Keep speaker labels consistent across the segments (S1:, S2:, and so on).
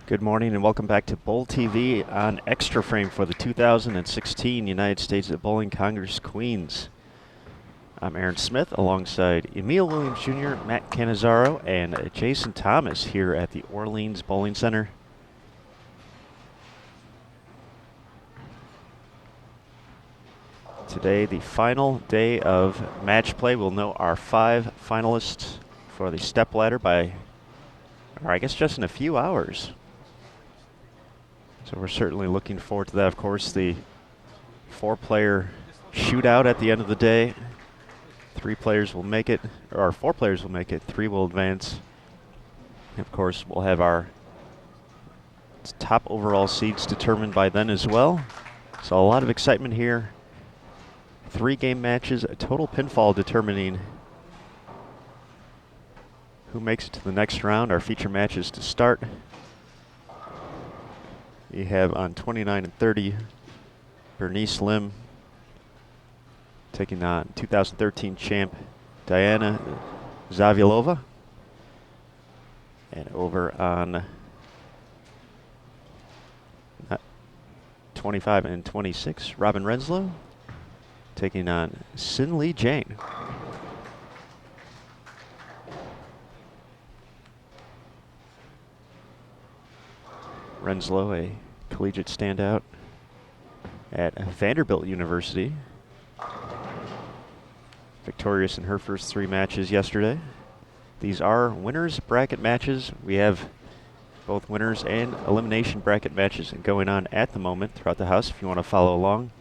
S1: Good morning and welcome back to Bowl TV on Extra Frame for the 2016 United States Bowling Congress Queens. I'm Aaron Smith alongside Emil Williams Jr., Matt Cannizzaro, and Jason Thomas here at the Orleans Bowling Center. Today, the final day of match play. We'll know our 5 finalists for the stepladder by, or I guess just in a few hours. So we're certainly looking forward to that. Of course, the 4-player shootout at the end of the day. 3 players will make it, or 4 players will make it, 3 will advance. And of course, we'll have our top overall seeds determined by then as well. So a lot of excitement here. 3 game matches, a total pinfall determining who makes it to the next round. Our feature matches to start. You have on 29 and 30, Bernice Lim taking on 2013 champ Diana Zavilova. And over on 25 and 26, Robin Renslow taking on Sin Lee Jane. Renslow, a collegiate standout at Vanderbilt University. Victorious in her first 3 matches yesterday. These are winners bracket matches. We have both winners and elimination bracket matches going on at the moment throughout the house. If you want to follow along,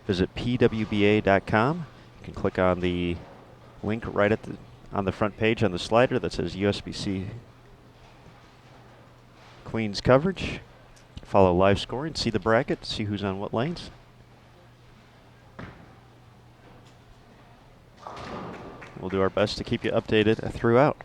S1: visit pwba.com. You can click on the link right at on the front page on the slider that says USBC Queens coverage. Follow live scoring, see the bracket, see who's on what lanes. We'll do our best to keep you updated throughout.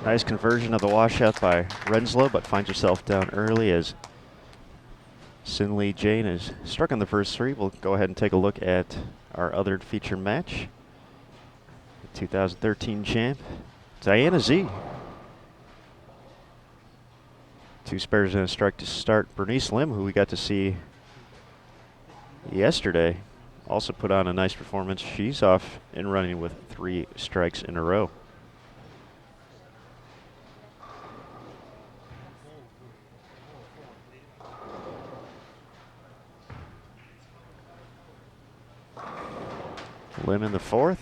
S1: Nice conversion of the washout by Renslow, but finds herself down early as Sin Lee Jane is struck on the first 3. We'll go ahead and take a look at our other feature match. 2013 champ, Diana Z. 2 spares and a strike to start. Bernice Lim, who we got to see yesterday, also put on a nice performance. She's off and running with 3 strikes in a row. Lim in the 4th.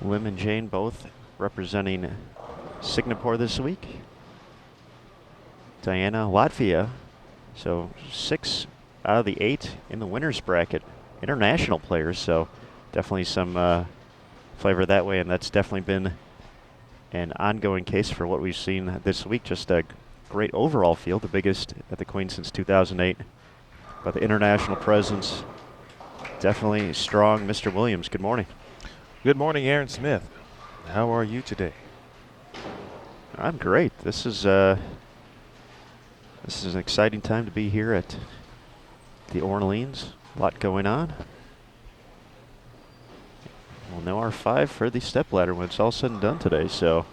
S1: Lim and Jane both representing Singapore this week. Diana, Latvia. So 6 out of the 8 in the winners bracket. International players, so definitely some flavor that way, and that's definitely been an ongoing case for what we've seen this week. Just a great overall field, the biggest at the Queen since 2008. But the international presence, definitely strong. Mr. Williams, good morning.
S2: Good morning, Aaron Smith. How are you today?
S1: I'm great. This is an exciting time to be here at the Orleans. A lot going on. We'll know our 5 for the stepladder when it's all said and done today, so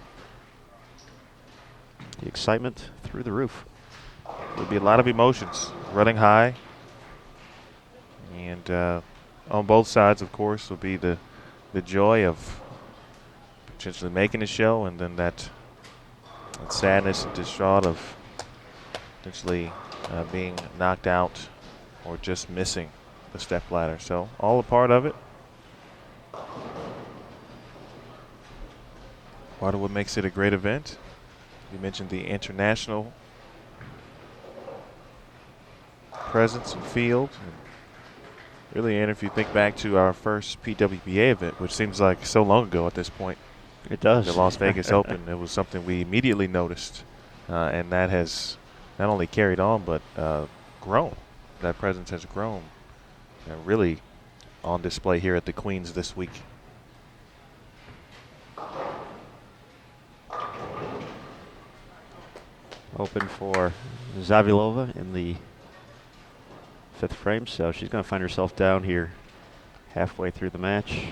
S1: the excitement through the roof.
S2: There'll be a lot of emotions running high, and on both sides, of course, will be the joy of potentially making a show, and then that sadness and distraught of potentially being knocked out or just missing the stepladder. So all a part of it. Part of what makes it a great event. You mentioned the international presence and field. And really, Aaron, if you think back to our first PWBA event, which seems like so long ago at this point.
S1: It does.
S2: The Las Vegas Open, it was something we immediately noticed, and that has not only carried on but grown. That presence has grown and really on display here at the Queens this week.
S1: Open for Zavilova in the 5th frame, so she's going to find herself down here halfway through the match.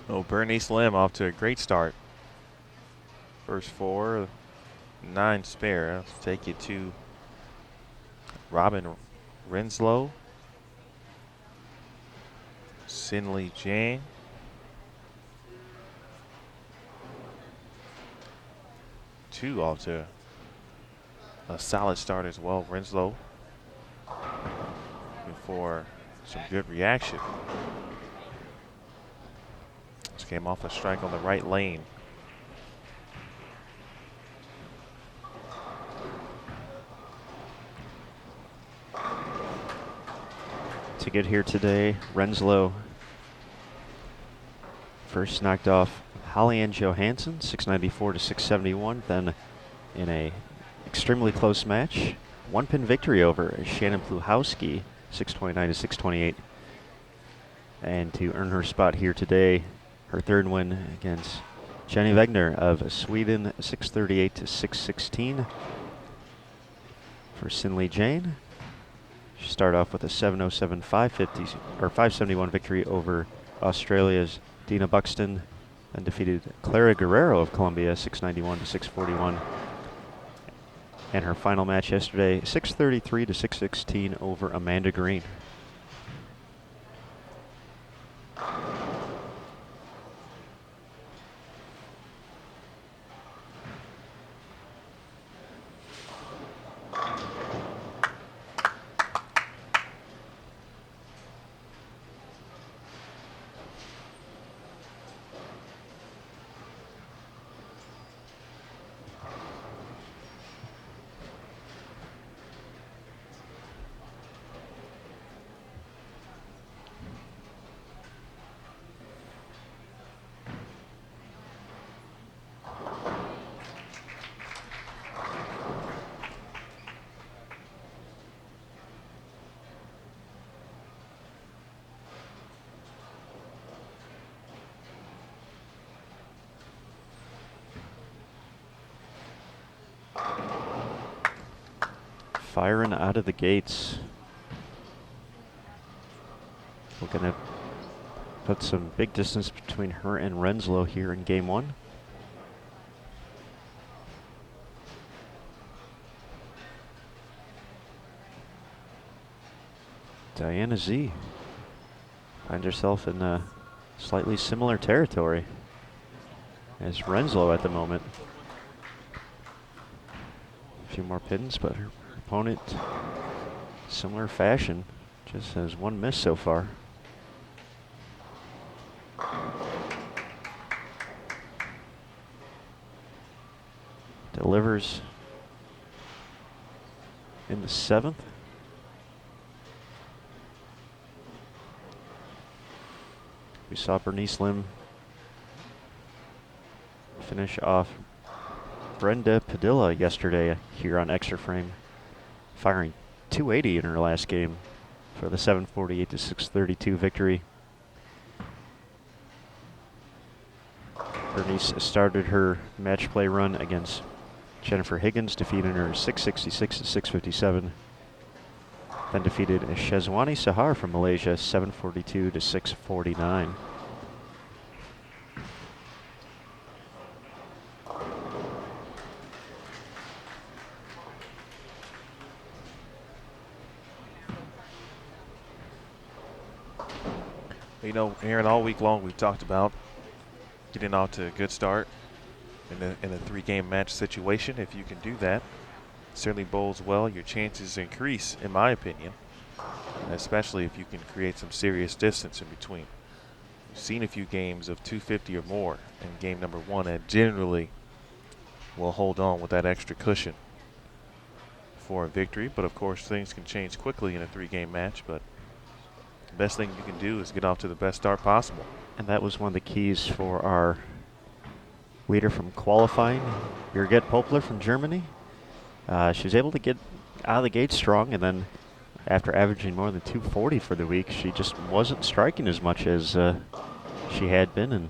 S2: Oh, Bernice Lim off to a great start. First 4, 9 spare. Let's take you to Robin Renslow, Sinley Jane, two off to a solid start as well. Renslow before some good reaction. This came off a strike on the right lane.
S1: To get here today, Renslow first knocked off Holly Ann Johansson, 694 to 671. Then in a extremely close match, 1-pin victory over Shannon Pluhowski, 629 to 628. And to earn her spot here today, her third win against Jenny Wegner of Sweden, 638 to 616. For Sinley Jane, she started off with a 707 550 or 571 victory over Australia's Dina Buxton, and defeated Clara Guerrero of Colombia, 691 to 641. And her final match yesterday, 633 to 616 over Amanda Green. Firing out of the gates. We're going to put some big distance between her and Renslow here in game one. Diana Z finds herself in a slightly similar territory as Renslow at the moment. A few more pins, but her opponent, similar fashion, just has one miss so far. Delivers in the seventh. We saw Bernice Lim finish off Brenda Padilla yesterday here on Extra Frame, firing 280 in her last game for the 748 to 632 victory. Bernice started her match play run against Jennifer Higgins, defeating her 666 to 657. Then defeated Shezwani Sahar from Malaysia, 742 to 649.
S2: You know, Aaron, all week long we've talked about getting off to a good start in a three-game match situation. If you can do that, it certainly bodes well. Your chances increase, in my opinion, especially if you can create some serious distance in between. We've seen a few games of 250 or more in game number one, and generally will hold on with that extra cushion for a victory. But of course, things can change quickly in a three-game match. But the best thing you can do is get off to the best start possible.
S1: And that was one of the keys for our leader from qualifying, Birgit Popler from Germany. She was able to get out of the gate strong, and then after averaging more than 240 for the week, she just wasn't striking as much as she had been, and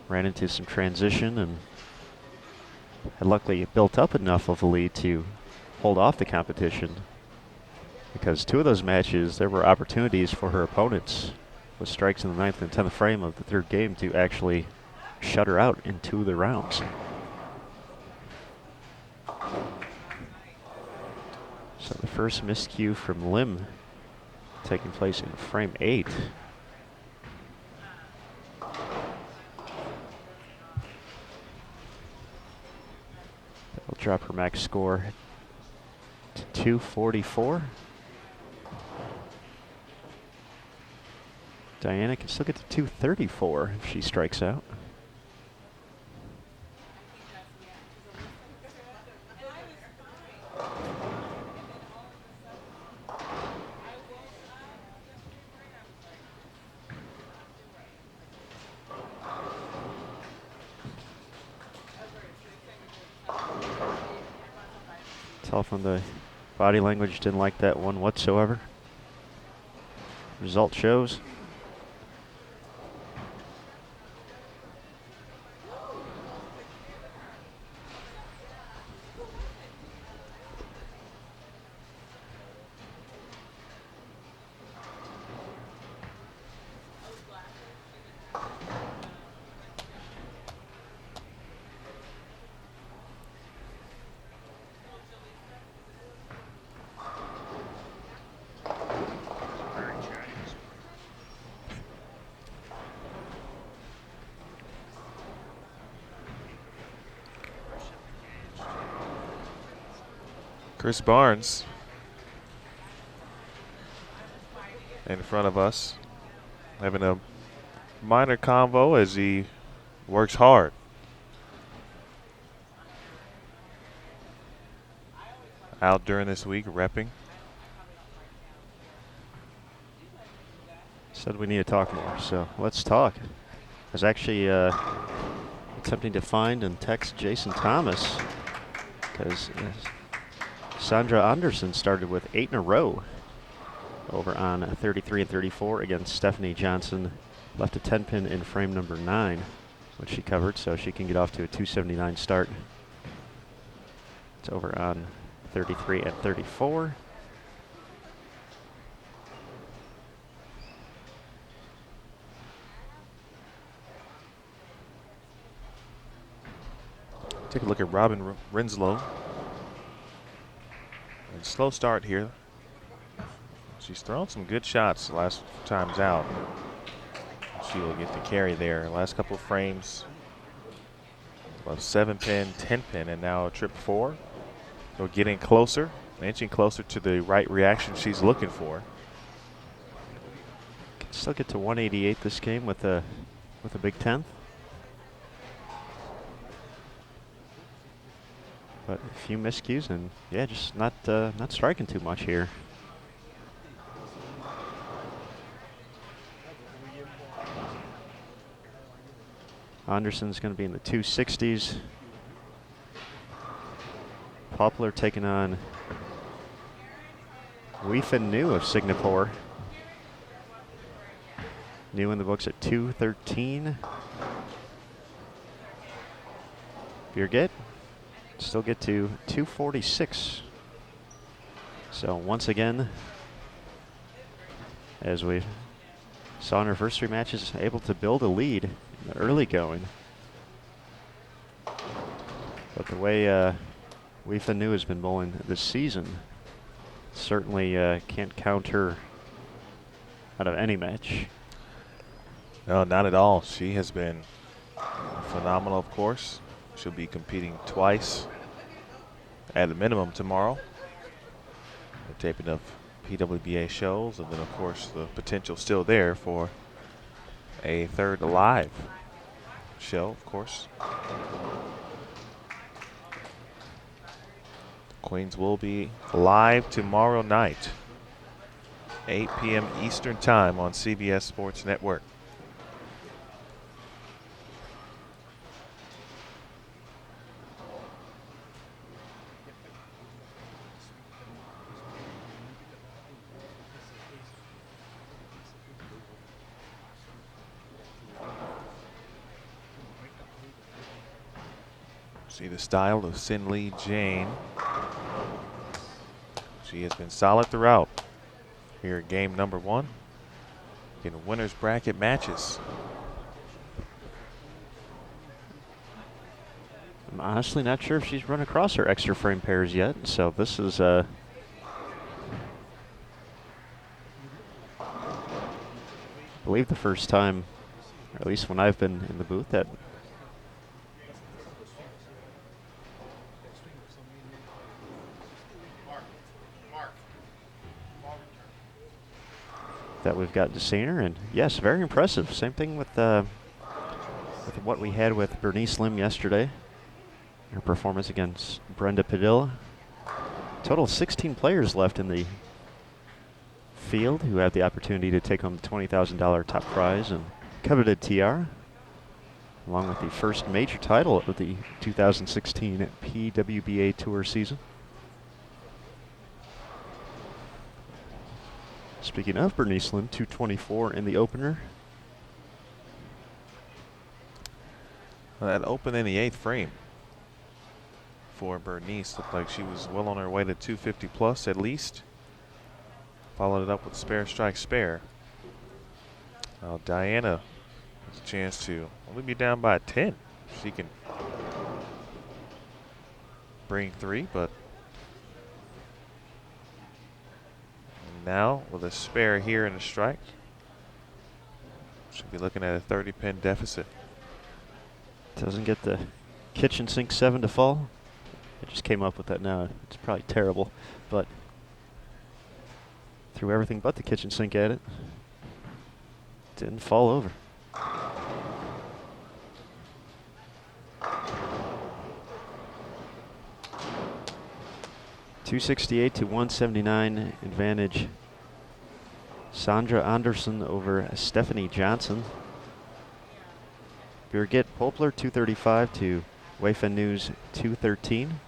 S1: ran into some transition, and had luckily built up enough of a lead to hold off the competition, because two of those matches there were opportunities for her opponents with strikes in the 9th and 10th frame of the third game to actually shut her out in 2 of the rounds. So the first miscue from Lim taking place in frame 8. That'll drop her max score to 244. Diana can still get to 234 if she strikes out. Tell from the body language, didn't like that one whatsoever. Result shows.
S2: Chris Barnes in front of us, having a minor convo as he works hard. Out during this week, repping.
S1: Said we need to talk more, so let's talk. I was actually attempting to find and text Jason Thomas because Sandra Anderson started with 8 in a row over on 33 and 34 against Stephanie Johnson. Left a 10-pin in frame number 9, which she covered, so she can get off to a 279 start. It's over on 33 and 34.
S2: Take a look at Robin Renslow. And slow start here. She's thrown some good shots the last times out. She will get the carry there. Last couple of frames, about 7-pin, 10-pin, and now a trip 4. So getting closer, inching closer to the right reaction she's looking for.
S1: Can still get to 188 this game with a big 10th. But a few miscues and yeah, just not striking too much here. Anderson's going to be in the 260s. Poplar taking on Weefin New of Singapore. New in the books at 213. Birgit still get to 246. So once again, as we saw in our first 3 matches, able to build a lead in the early going. But the way Weefin New has been bowling this season, certainly can't count her out of any match.
S2: No, not at all. She has been phenomenal, of course. She'll be competing twice at a minimum tomorrow. The taping of PWBA shows, and then of course the potential still there for a third live show, of course. Queens will be live tomorrow night, 8 p.m. Eastern Time on CBS Sports Network. See the style of Sin Lee Jane. She has been solid throughout. Here at game number 1 in winners bracket matches.
S1: I'm honestly not sure if she's run across her extra frame pairs yet, so this is I believe the first time, or at least when I've been in the booth, that we've got to see her, and yes, very impressive. Same thing with what we had with Bernice Lim yesterday. Her performance against Brenda Padilla. Total of 16 players left in the field who have the opportunity to take home the $20,000 top prize and coveted tiara, along with the first major title of the 2016 PWBA Tour season. Speaking of Bernice Lim, 224 in the opener.
S2: Well, that opened in the 8th frame for Bernice. Looked like she was well on her way to 250 plus at least. Followed it up with spare strike spare. Now Diana has a chance to only be down by 10. She can bring 3, but now with a spare here and a strike, should be looking at a 30-pin deficit.
S1: Doesn't get the kitchen sink 7 to fall. I just came up with that now. It's probably terrible, but threw everything but the kitchen sink at it. Didn't fall over. .268 to 179 advantage. Sandra Anderson over Stephanie Johnson. Birgit Popler 235 to Weifen News 213.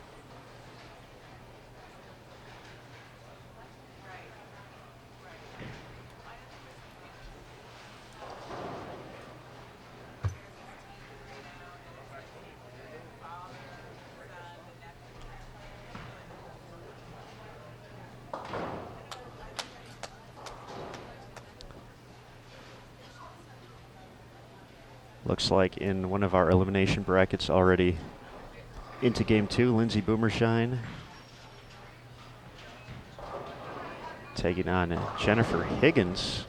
S1: Looks like in one of our elimination brackets already into game 2, Lindsay Boomershine taking on Jennifer Higgins.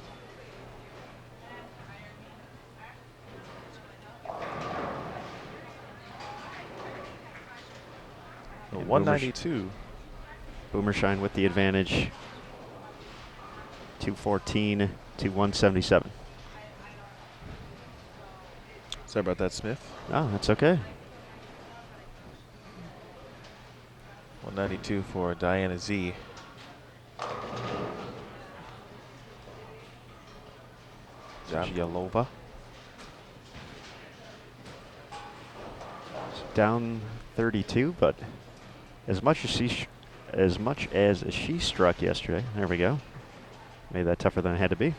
S2: A 192.
S1: Boomershine with the advantage. 214 to 177.
S2: Sorry about that, Smith.
S1: Oh, that's okay.
S2: 192 for Diana Z. Zavyalova.
S1: Down 32, but as much as she struck yesterday, there we go. Made that tougher than it had to be.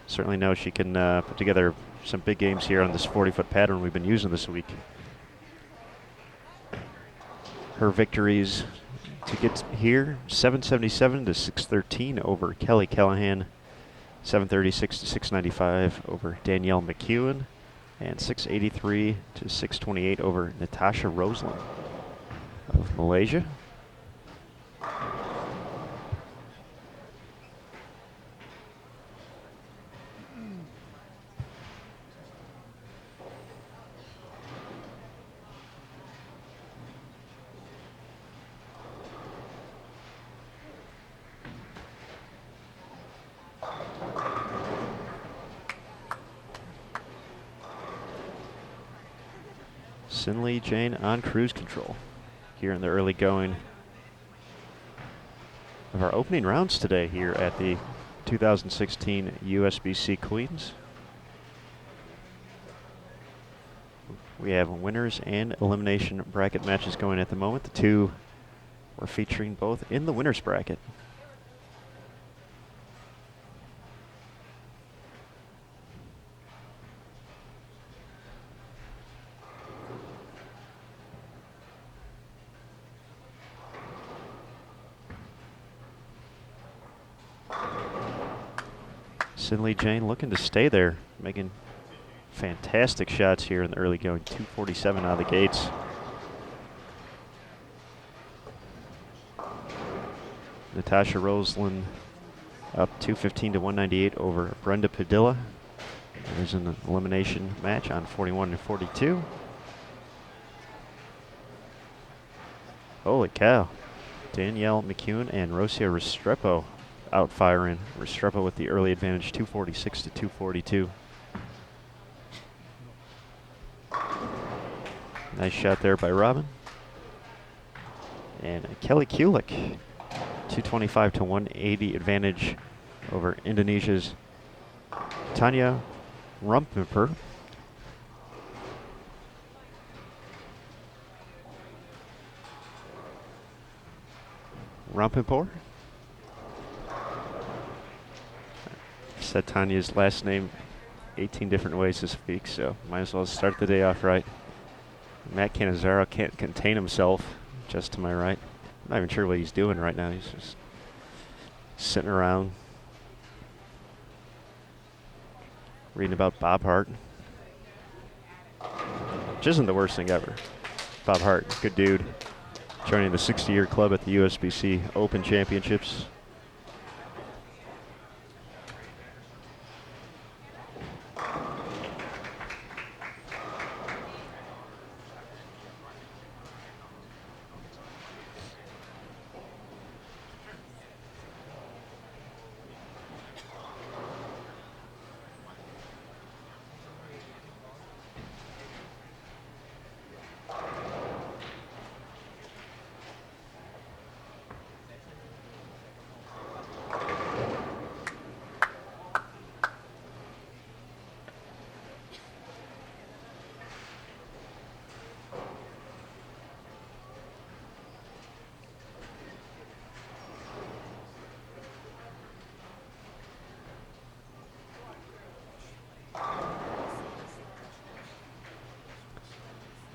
S1: Certainly knows she can put together some big games here on this 40-foot pattern we've been using this week. Her victories to get here, 777 to 613 over Kelly Callahan, 736 to 695 over Danielle McEwen, and 683 to 628 over Natasha Roseland of Malaysia. Sinley Jane on cruise control here in the early going of our opening rounds today here at the 2016 USBC Queens. We have winners and elimination bracket matches going at the moment. The two we're featuring both in the winners bracket. Sinley Jane looking to stay there, making fantastic shots here in the early going. 247 out of the gates. Natasha Roseland up 215 to 198 over Brenda Padilla. There's an elimination match on 41 to 42. Holy cow. Danielle McEwen and Rosia Restrepo out firing. Restrepo with the early advantage, 246 to 242. Nice shot there by Robin. And Kelly Kulik, 225 to 180 advantage over Indonesia's Tanya Rumpemper. Rumpemper? Said Tanya's last name 18 different ways to speak, so might as well start the day off right. Matt Cannizzaro can't contain himself just to my right. I'm not even sure what he's doing right now. He's just sitting around reading about Bob Hart, which isn't the worst thing ever. Bob Hart, good dude, joining the 60-year club at the USBC Open Championships.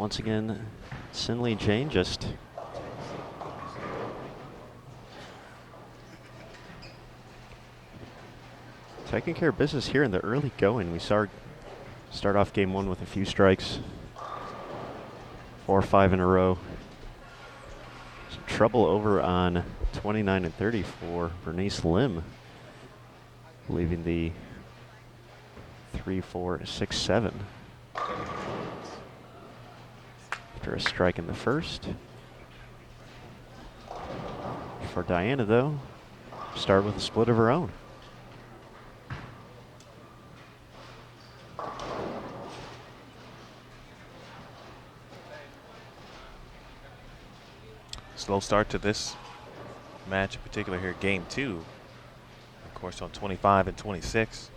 S1: Once again, Sinley Jane just taking care of business here in the early going. We start off game one with a few strikes. 4 or 5 in a row. Some trouble over on 29 and 30 for Bernice Lim, leaving the 3, 4, 6, 7. After a strike in the first. For Diana, though, start with a split of her own.
S2: Slow start to this match in particular here, game 2. Of course, on 25 and 26.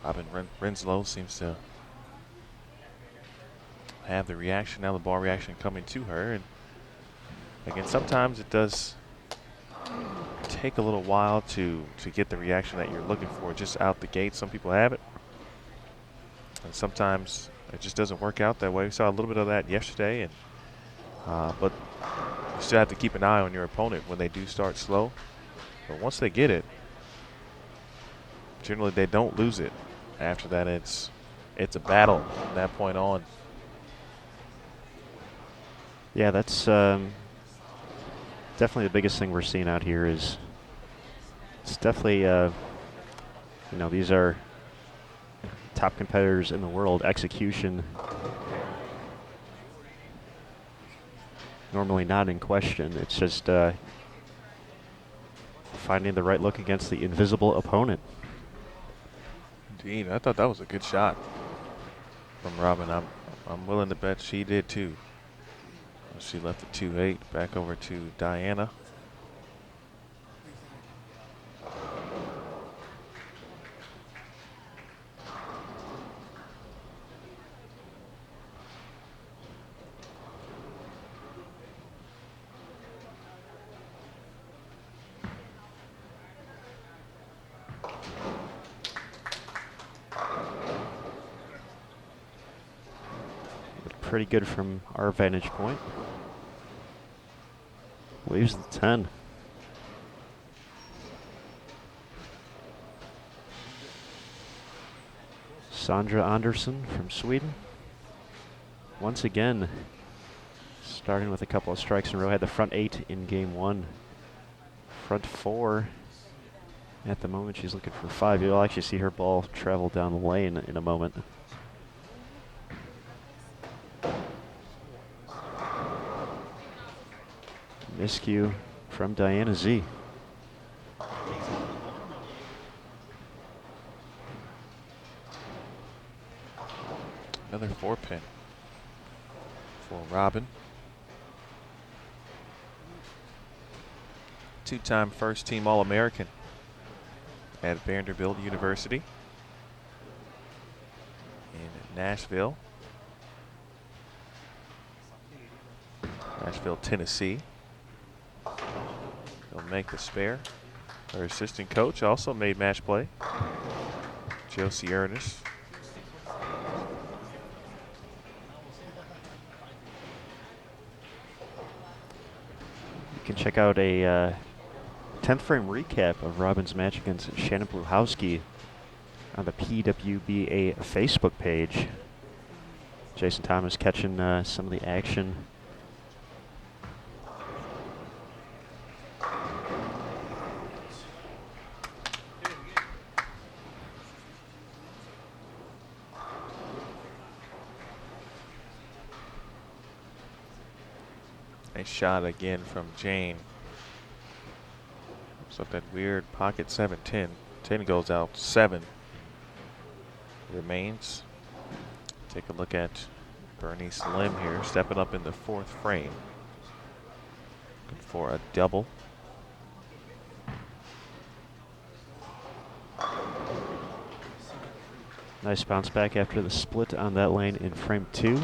S2: Robin Renslow seems to have the reaction, now the ball reaction coming to her. And again, sometimes it does take a little while to get the reaction that you're looking for just out the gate. Some people have it, and sometimes it just doesn't work out that way. We saw a little bit of that yesterday, and but you still have to keep an eye on your opponent when they do start slow. But once they get it, generally they don't lose it. After that, it's a battle from that point on.
S1: Yeah, that's definitely the biggest thing we're seeing out here is it's definitely, these are top competitors in the world. Execution normally not in question. It's just finding the right look against the invisible opponent.
S2: Indeed, I thought that was a good shot from Robin. I'm willing to bet she did too. She left the 2-8 back over to Diana.
S1: Pretty good from our vantage point. Leaves the 10. Sandra Andersson from Sweden. Once again, starting with a couple of strikes in a row. Had the front 8 in game 1. Front 4 at the moment. She's looking for 5. You'll actually see her ball travel down the lane in a moment. Miscue from Diana Z.
S2: Another 4-pin for Robin. 2-time first-team All-American at Vanderbilt University in Nashville, Tennessee. He'll make the spare. Her assistant coach also made match play, Josie Ernest.
S1: You can check out a 10th frame recap of Robin's match against Shannon Bluchowski on the PWBA Facebook page. Jason Thomas catching some of the action.
S2: Nice shot again from Jane. So that weird pocket 7-10. 10 goes out, 7 remains. Take a look at Bernice Lim here, stepping up in the 4th frame. Looking for a double.
S1: Nice bounce back after the split on that lane in frame 2.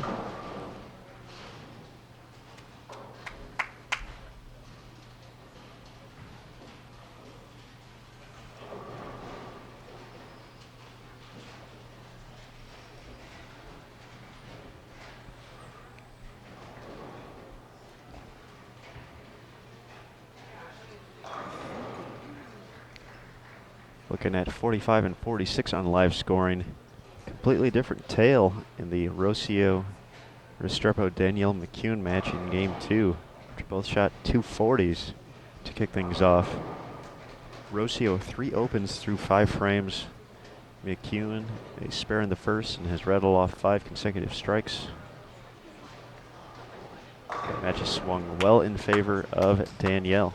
S1: Looking at 45 and 46 on live scoring. Completely different tale in the Rocio Restrepo Danielle McCune match in game 2. Which both shot 240s to kick things off. Rocio 3 opens through 5 frames. McCune a spare in the first and has rattled off 5 consecutive strikes. That match has swung well in favor of Danielle.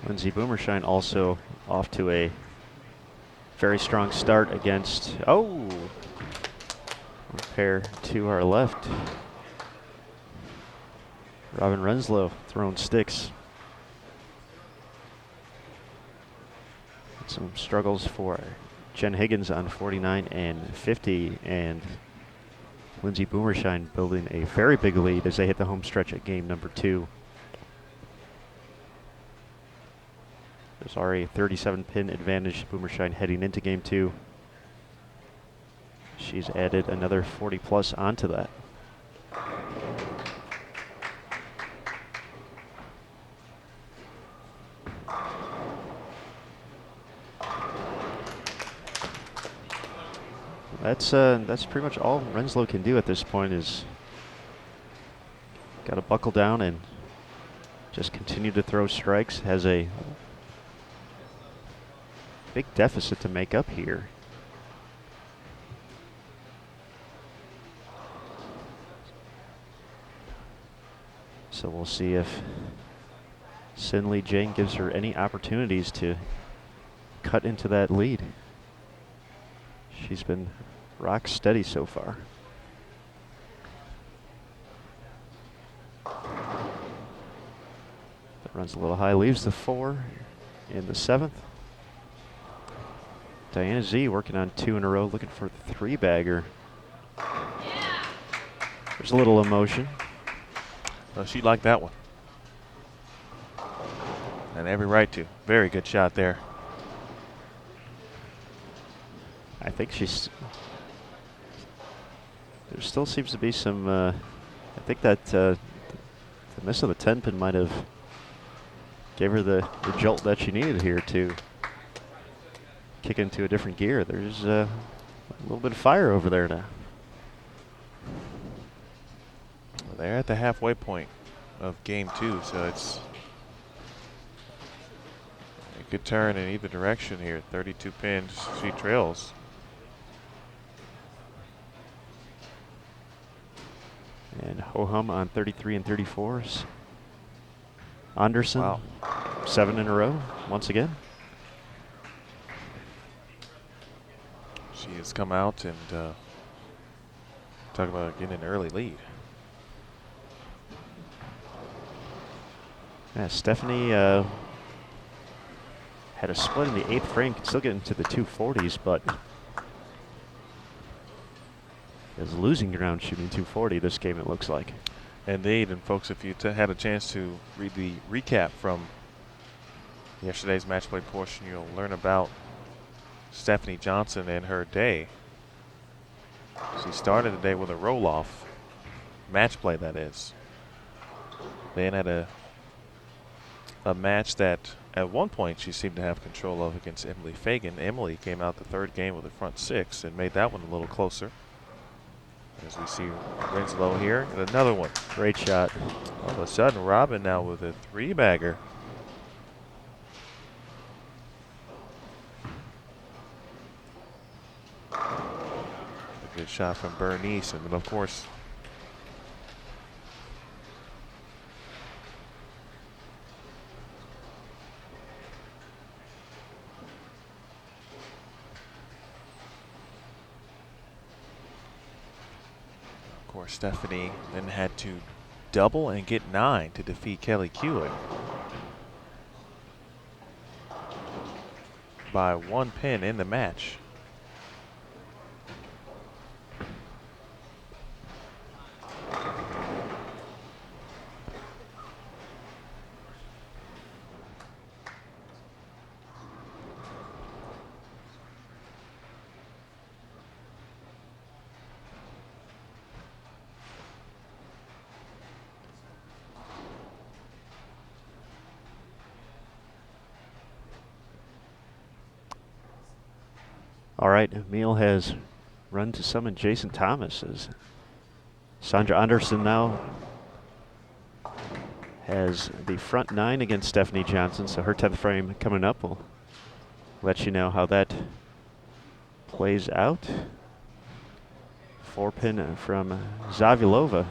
S1: Lindsay Boomershine also off to a very strong start against, pair to our left. Robin Renslow throwing sticks. Some struggles for Jen Higgins on 49 and 50, and Lindsay Boomershine building a very big lead as they hit the home stretch at game number 2. There's already a 37 pin advantage to Boomershine heading into game 2. She's added another 40 plus onto that. That's pretty much all Renslow can do at this point, is got to buckle down and just continue to throw strikes. Has a big deficit to make up here. So we'll see if Sinley Jane gives her any opportunities to cut into that lead. She's been rock steady so far. That runs a little high, leaves the 4 in the 7th. Diana Z working on 2 in a row, looking for the 3-bagger. There's a little emotion.
S2: She liked that one. And every right to. Very good shot there.
S1: I think there still seems to be some, I think that the miss of the 10 pin might have gave her the jolt that she needed here to kick into a different gear. There's a little bit of fire over there now.
S2: They're at the halfway point of game 2, so it could turn in either direction here. 32 pins, she trails.
S1: And Ho-Hum on 33 and 34s. Anderson,
S2: Wow.
S1: 7 in a row once again.
S2: She has come out and talk about getting an early lead.
S1: Yeah, Stephanie had a split in the 8th frame, could still get into the 240s, but is losing ground shooting 240 this game, it looks like.
S2: Indeed, and folks, if you had a chance to read the recap from yesterday's match play portion, you'll learn about Stephanie Johnson and her day. She started the day with a roll-off, match play that is. Then had a match that at one point she seemed to have control of against Emily Fagan. Emily came out the 3rd game with a front 6 and made that one a little closer. As we see Renslow here, and another one.
S1: Great shot.
S2: All of a sudden, Robin now with a 3-bagger. A good shot from Bernice, and then of course, Of course, Stephanie then had to double and get 9 to defeat Kelly Kulick by 1 pin in the match.
S1: All right, Emil has run to summon Jason Thomas as Sandra Anderson now has the front 9 against Stephanie Johnson, so her 10th frame coming up. We'll let you know how that plays out. 4-pin from Zavilova.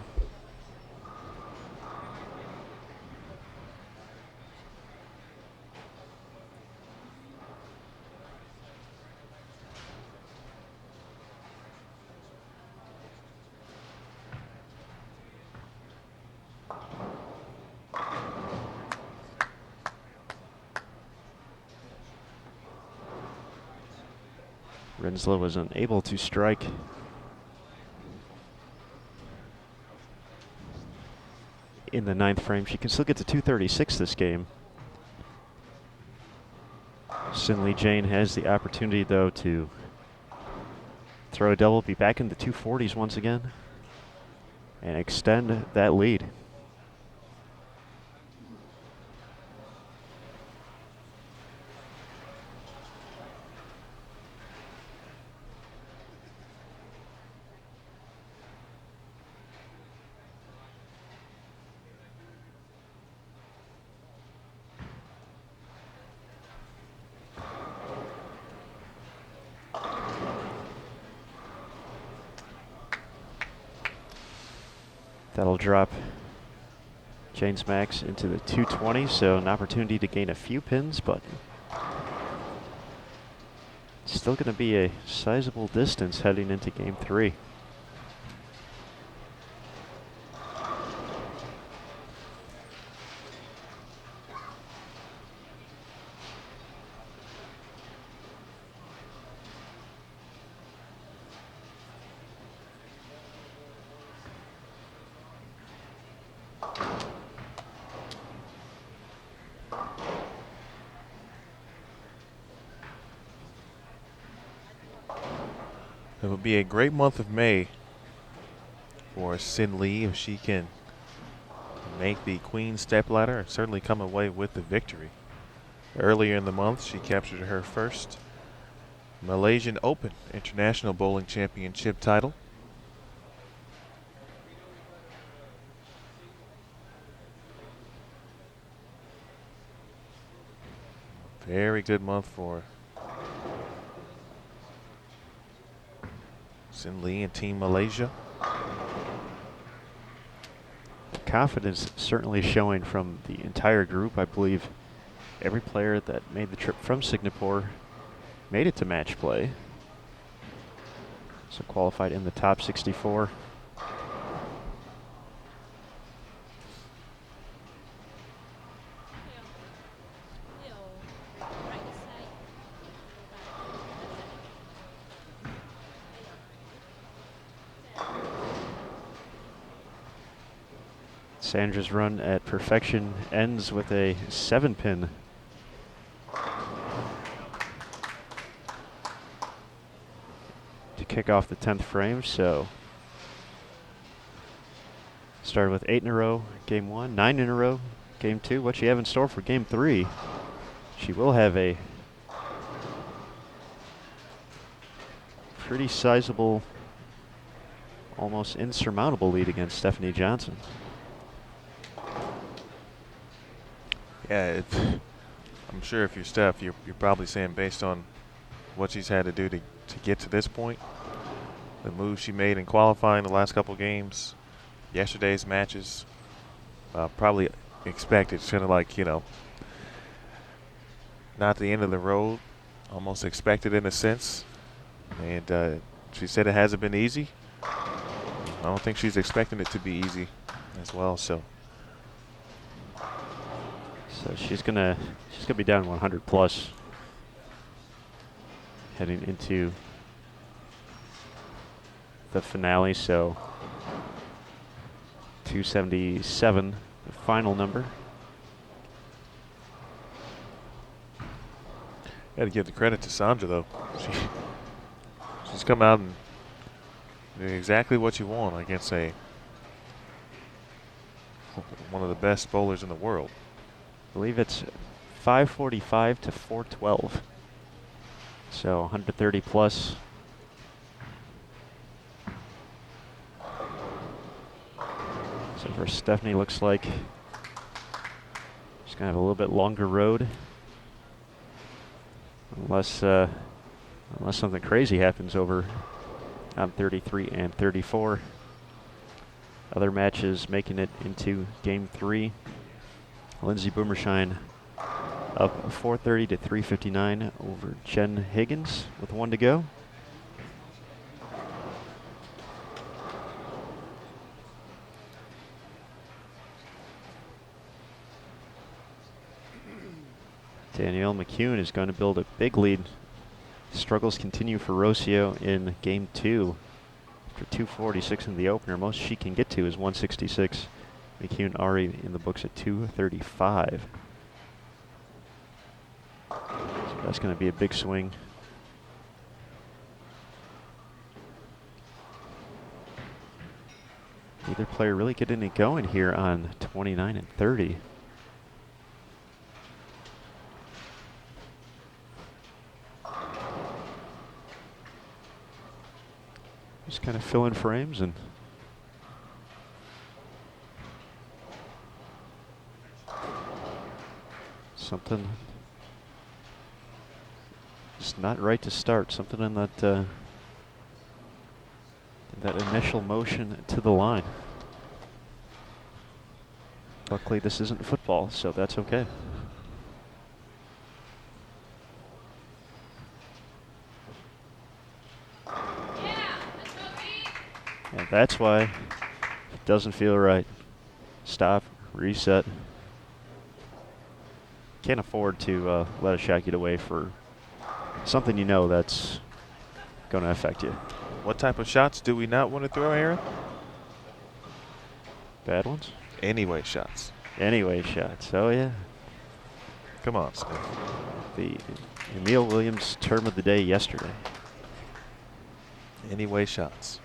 S1: Renslow was unable to strike in the 9th frame. She can still get to 236 this game. Sinley Jane has the opportunity, though, to throw a double, be back in the 240s once again, and extend that lead. That'll drop Jane's max into the 220, so an opportunity to gain a few pins, but still going to be a sizable distance heading into game 3.
S2: It will be a great month of May for Sin Lee if she can make the Queen's stepladder and certainly come away with the victory. Earlier in the month, she captured her first Malaysian Open International Bowling Championship title. Very good month for Sin Lee and Team Malaysia.
S1: Confidence certainly showing from the entire group. I believe every player that made the trip from Singapore made it to match play. So qualified in the top 64. Sandra's run at perfection ends with a 7-pin. To kick off the 10th frame, so started with 8 in a row, game 1, 9 in a row, game 2. What she have in store for game 3? She will have a pretty sizable, almost insurmountable lead against Stephanie Johnson.
S2: Yeah, I'm sure if you're Steph, you're probably saying based on what she's had to do to get to this point, the moves she made in qualifying the last couple games, yesterday's matches, probably expected. It's kind of like, you know, not the end of the road, almost expected in a sense. And she said it hasn't been easy. I don't think she's expecting it to be easy as well. So
S1: she's gonna be down 100 plus heading into the finale. So 277, the final number.
S2: got to give the credit to Sandra though. She's come out and doing exactly what you want against one of the best bowlers in the world.
S1: I believe it's 545 to 412. So 130 plus. So for Stephanie, looks like she's gonna have a little bit longer road, unless something crazy happens over on 33 and 34. Other matches making it into Game 3. Lindsay Boomershine up 430 to 359 over Jen Higgins with 1 to go. Danielle McCune is going to build a big lead. Struggles continue for Rocio in Game 2. After 246 in the opener, most she can get to is 166. McCune already in the books at 235. So that's going to be a big swing. Either player really getting it going here on 29 and 30. Just kind of fill in frames and something just not right to start. Something in that initial motion to the line. Luckily, this isn't football, so that's okay. And that's why it doesn't feel right. Stop, reset. Can't afford to let a shot get away for something you know that's going to affect you.
S2: What type of shots do we not want to throw, Aaron?
S1: Bad ones?
S2: Anyway shots.
S1: Anyway shots, oh yeah.
S2: Come on, Smith.
S1: The Emil Williams term of the day yesterday.
S2: Anyway shots.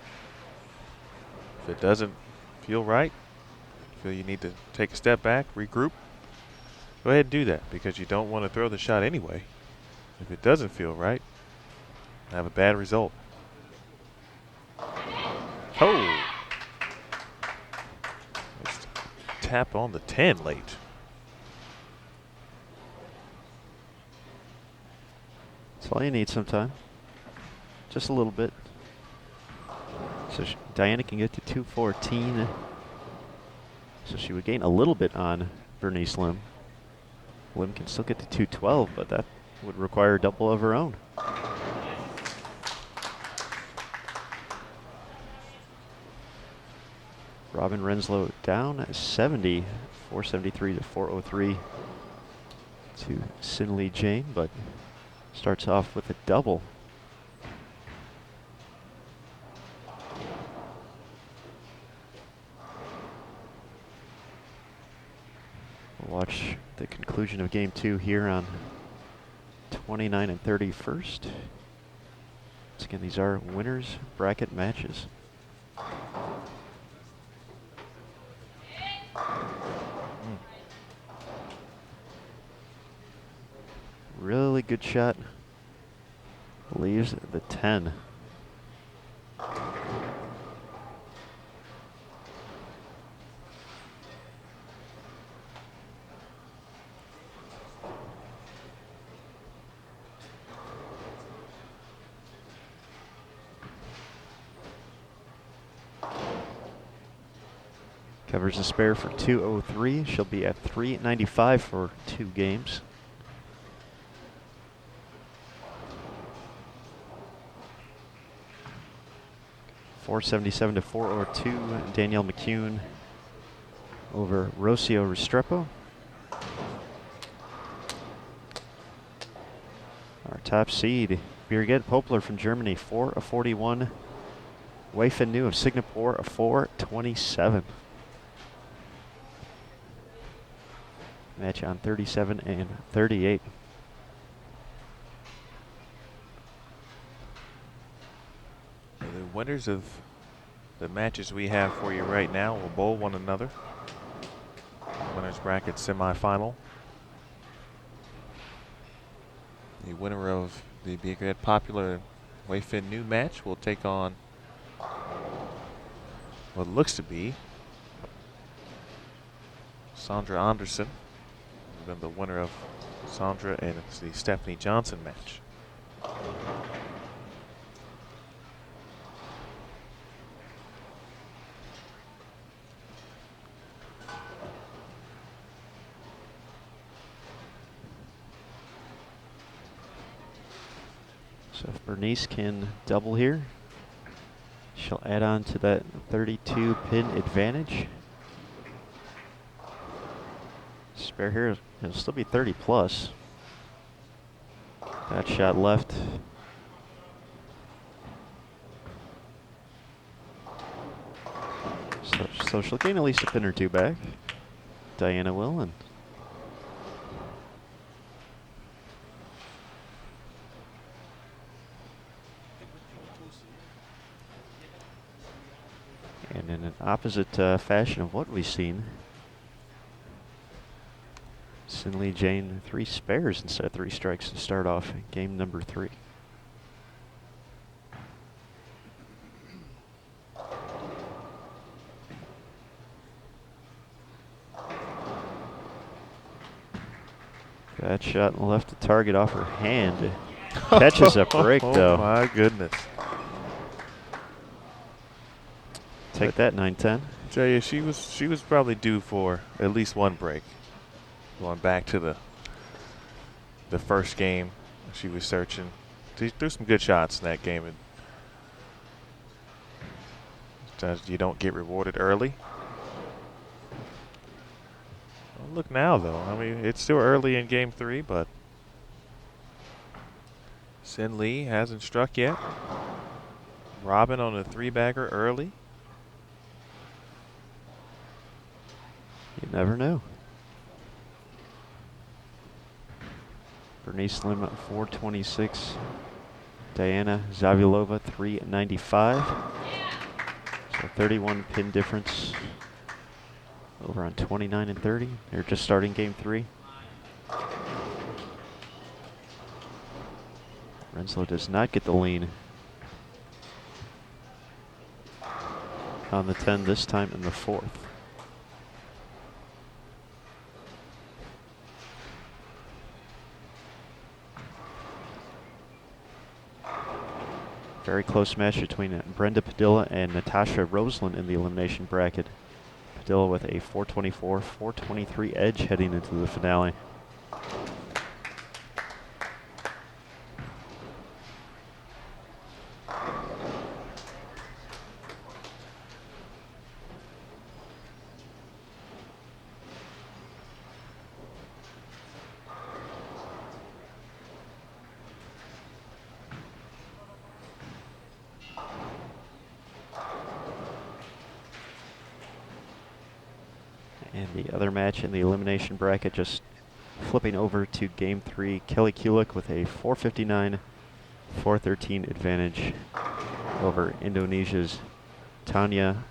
S2: If it doesn't feel right, feel you need to take a step back, regroup, go ahead and do that, because you don't want to throw the shot anyway. If it doesn't feel right, have a bad result. Oh! Just tap on the 10 late.
S1: That's all you need sometime. Just a little bit. So Diana can get to 214. So she would gain a little bit on Bernice Lim. Lim can still get to 212, but that would require a double of her own. Robin Renslow down at 70, 473 to 403 to Sin Lee Jane, but starts off with a double. We'll watch the conclusion of Game 2 here on 29 and 31st. Once again, these are winners bracket matches. Really good shot. Leaves the 10. Covers the spare for 203. She'll be at 395 for 2 games. 477 to 402. Danielle McCune over Rocio Restrepo. Our top seed, Birgit Poplar from Germany, 4 of 41. Wei Fin Nu of Singapore, a 427. Match on 37 and 38.
S2: The winners of the matches we have for you right now will bowl one another. Winners bracket semifinal. The winner of the Birgit Poplar Wei Fin Nu match will take on what looks to be Sandra Anderson, then the winner of Sandra and it's the Stephanie Johnson match.
S1: So if Bernice can double here, she'll add on to that 32 pin advantage. Spare here, it'll still be 30 plus. That shot left. So she'll gain at least a pin or two back. Diana will, and in an opposite fashion of what we've seen, Sin Lee Jane 3 spares instead of 3 strikes to start off game number 3. That shot left the target off her hand. Catches a break though.
S2: Oh my goodness.
S1: Take that 9-10.
S2: Tell you, she was probably due for at least one break. Going back to the first game, she was searching. She threw some good shots in that game. And sometimes you don't get rewarded early. Well, look now, though. I mean, it's still early in game 3, but Sin Lee hasn't struck yet. Robin on a 3-bagger early.
S1: You never know. Bernice Lim at 426. Diana Zavilova 395. So 31 pin difference over on 29 and 30. They're just starting game 3. Renslow does not get the lean on the 10 this time in the 4th. Very close match between Brenda Padilla and Natasha Roseland in the elimination bracket. Padilla with a 424, 423 edge heading into the finale. And the other match in the elimination bracket, just flipping over to game 3, Kelly Kulik with a 459, 413 advantage over Indonesia's Tanya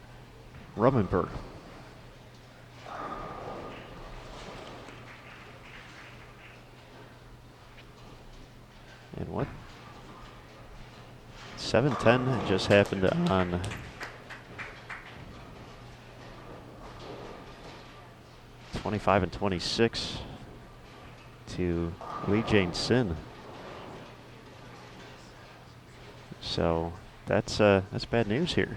S1: Rummenberg. And what? 7-10 just happened on '25 and 26 to Lee Jane Sin. So that's bad news here.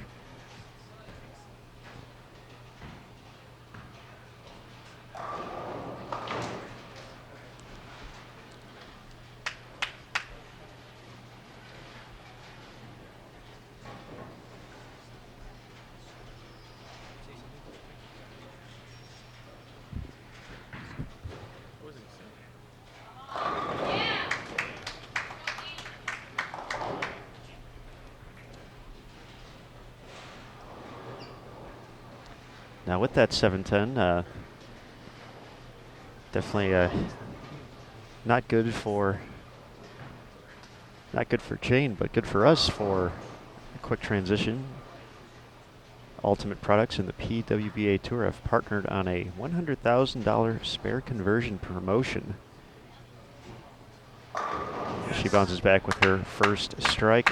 S1: Now with that 7-10, definitely not good for Jane, but good for us for a quick transition. Ultimate Products and the PWBA Tour have partnered on a $100,000 spare conversion promotion. She bounces back with her first strike.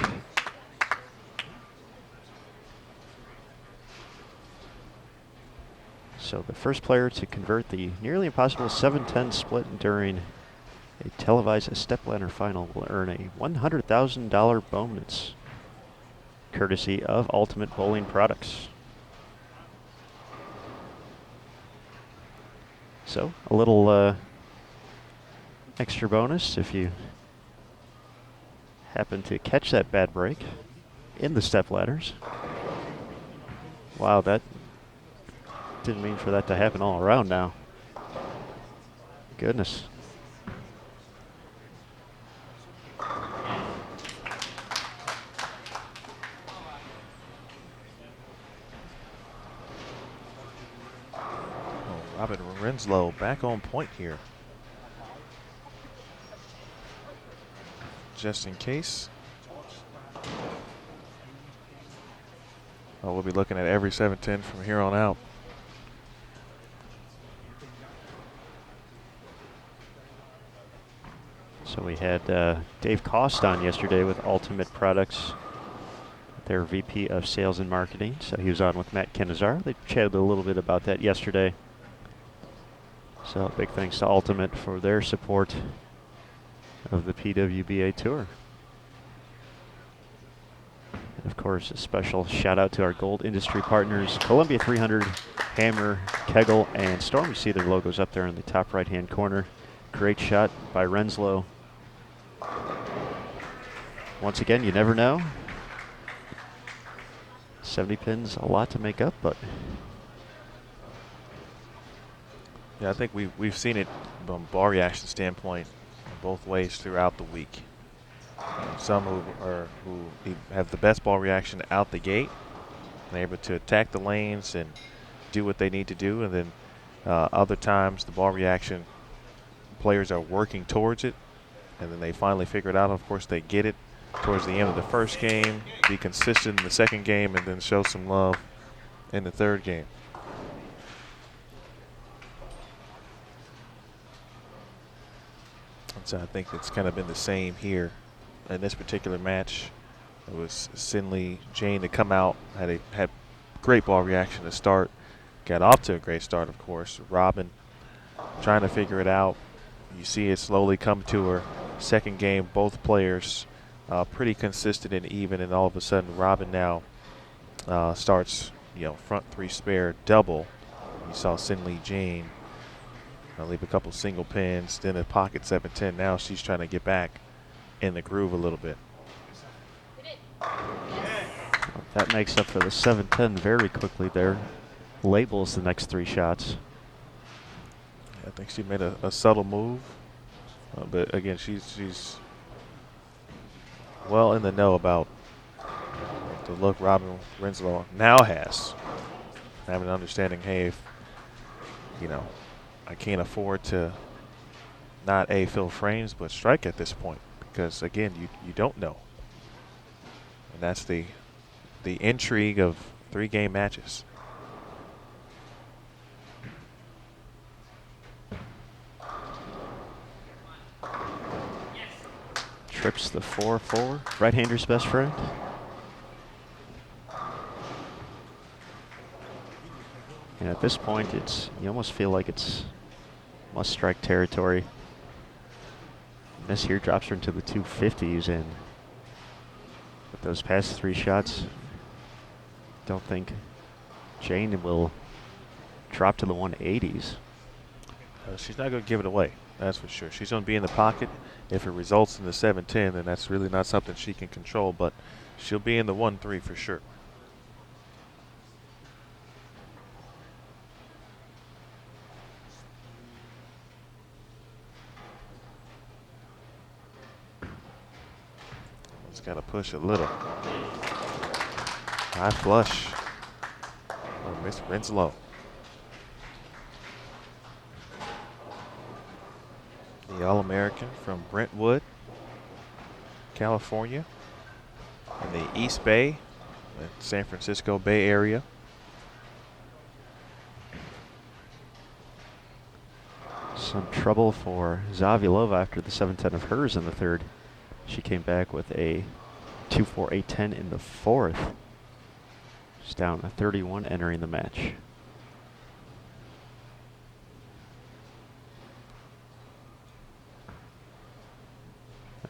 S1: So the first player to convert the nearly impossible 7-10 split during a televised stepladder final will earn a $100,000 bonus, courtesy of Ultimate Bowling Products. So a little extra bonus if you happen to catch that bad break in the stepladders. Wow, that didn't mean for that to happen all around now. Goodness.
S2: Robin Renslow back on point here. Just in case. Oh, we'll be looking at every 7-10 from here on out.
S1: So we had Dave Cost on yesterday with Ultimate Products, their VP of Sales and Marketing. So he was on with Matt Kenazar. They chatted a little bit about that yesterday. So big thanks to Ultimate for their support of the PWBA Tour. And of course, a special shout out to our gold industry partners, Columbia 300, Hammer, Kegel, and Storm. You see their logos up there in the top right-hand corner. Great shot by Renslow. Once again, you never know. 70 pins, a lot to make up, but
S2: yeah, I think we've seen it from a ball reaction standpoint both ways throughout the week. Some who have the best ball reaction out the gate, and able to attack the lanes and do what they need to do, and then other times the ball reaction players are working towards it, and then they finally figure it out. Of course, they get it towards the end of the first game, be consistent in the second game, and then show some love in the third game. So I think it's kind of been the same here in this particular match. It was Sinley Jane to come out, had great ball reaction to start, got off to a great start, of course. Robin trying to figure it out. You see it slowly come to her second game. Both players pretty consistent and even, and all of a sudden Robin now starts, front three spare double. You saw Sinley Jane leave a couple single pins, then a pocket 7-10. Now she's trying to get back in the groove a little bit.
S1: that makes up for the 7-10 very quickly there. Labels the next three shots.
S2: I think she made a subtle move, but again, she's well in the know about the look Robin Renslow now has. Having an understanding, hey, if, I can't afford to not fill frames, but strike at this point, because again, you don't know, and that's the intrigue of 3-game matches.
S1: Trips the 4-4, right-hander's best friend. And at this point, you almost feel like it's must-strike territory. Miss here drops her into the 250s, and with those past three shots, don't think Jane will drop to the 180s.
S2: She's not going to give it away, that's for sure. She's going to be in the pocket. If it results in the 7-10, then that's really not something she can control, but she'll be in the 1-3 for sure. It's got to push a little. High flush. Oh, Miss Renslow. the All-American from Brentwood, California, in the East Bay, the San Francisco Bay Area.
S1: Some trouble for Zavilova after the 7-10 of hers in the third. She came back with a 2-4, 8-10 in the fourth. She's down a 31 entering the match.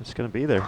S1: It's going to be there.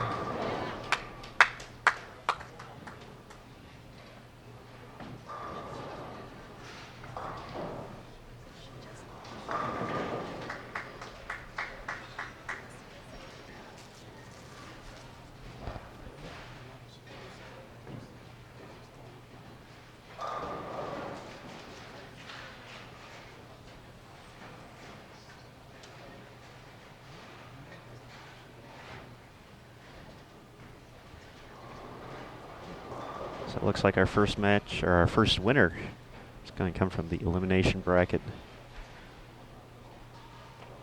S1: So it looks like our first match, or our first winner, is going to come from the elimination bracket.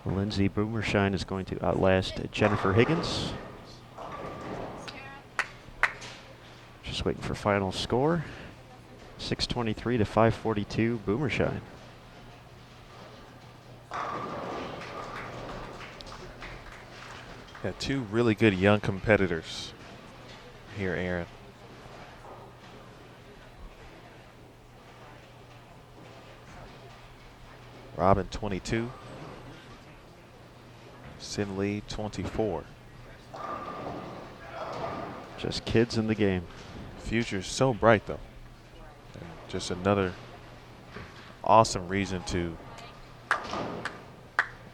S1: Lindsay Boomershine is going to outlast Jennifer Higgins. Just waiting for final score. 623 to 542, Boomershine.
S2: Got two really good young competitors here, Aaron. Robin, 22. Sin Lee, 24.
S1: Just kids in the game.
S2: Future's so bright, though. And just another awesome reason to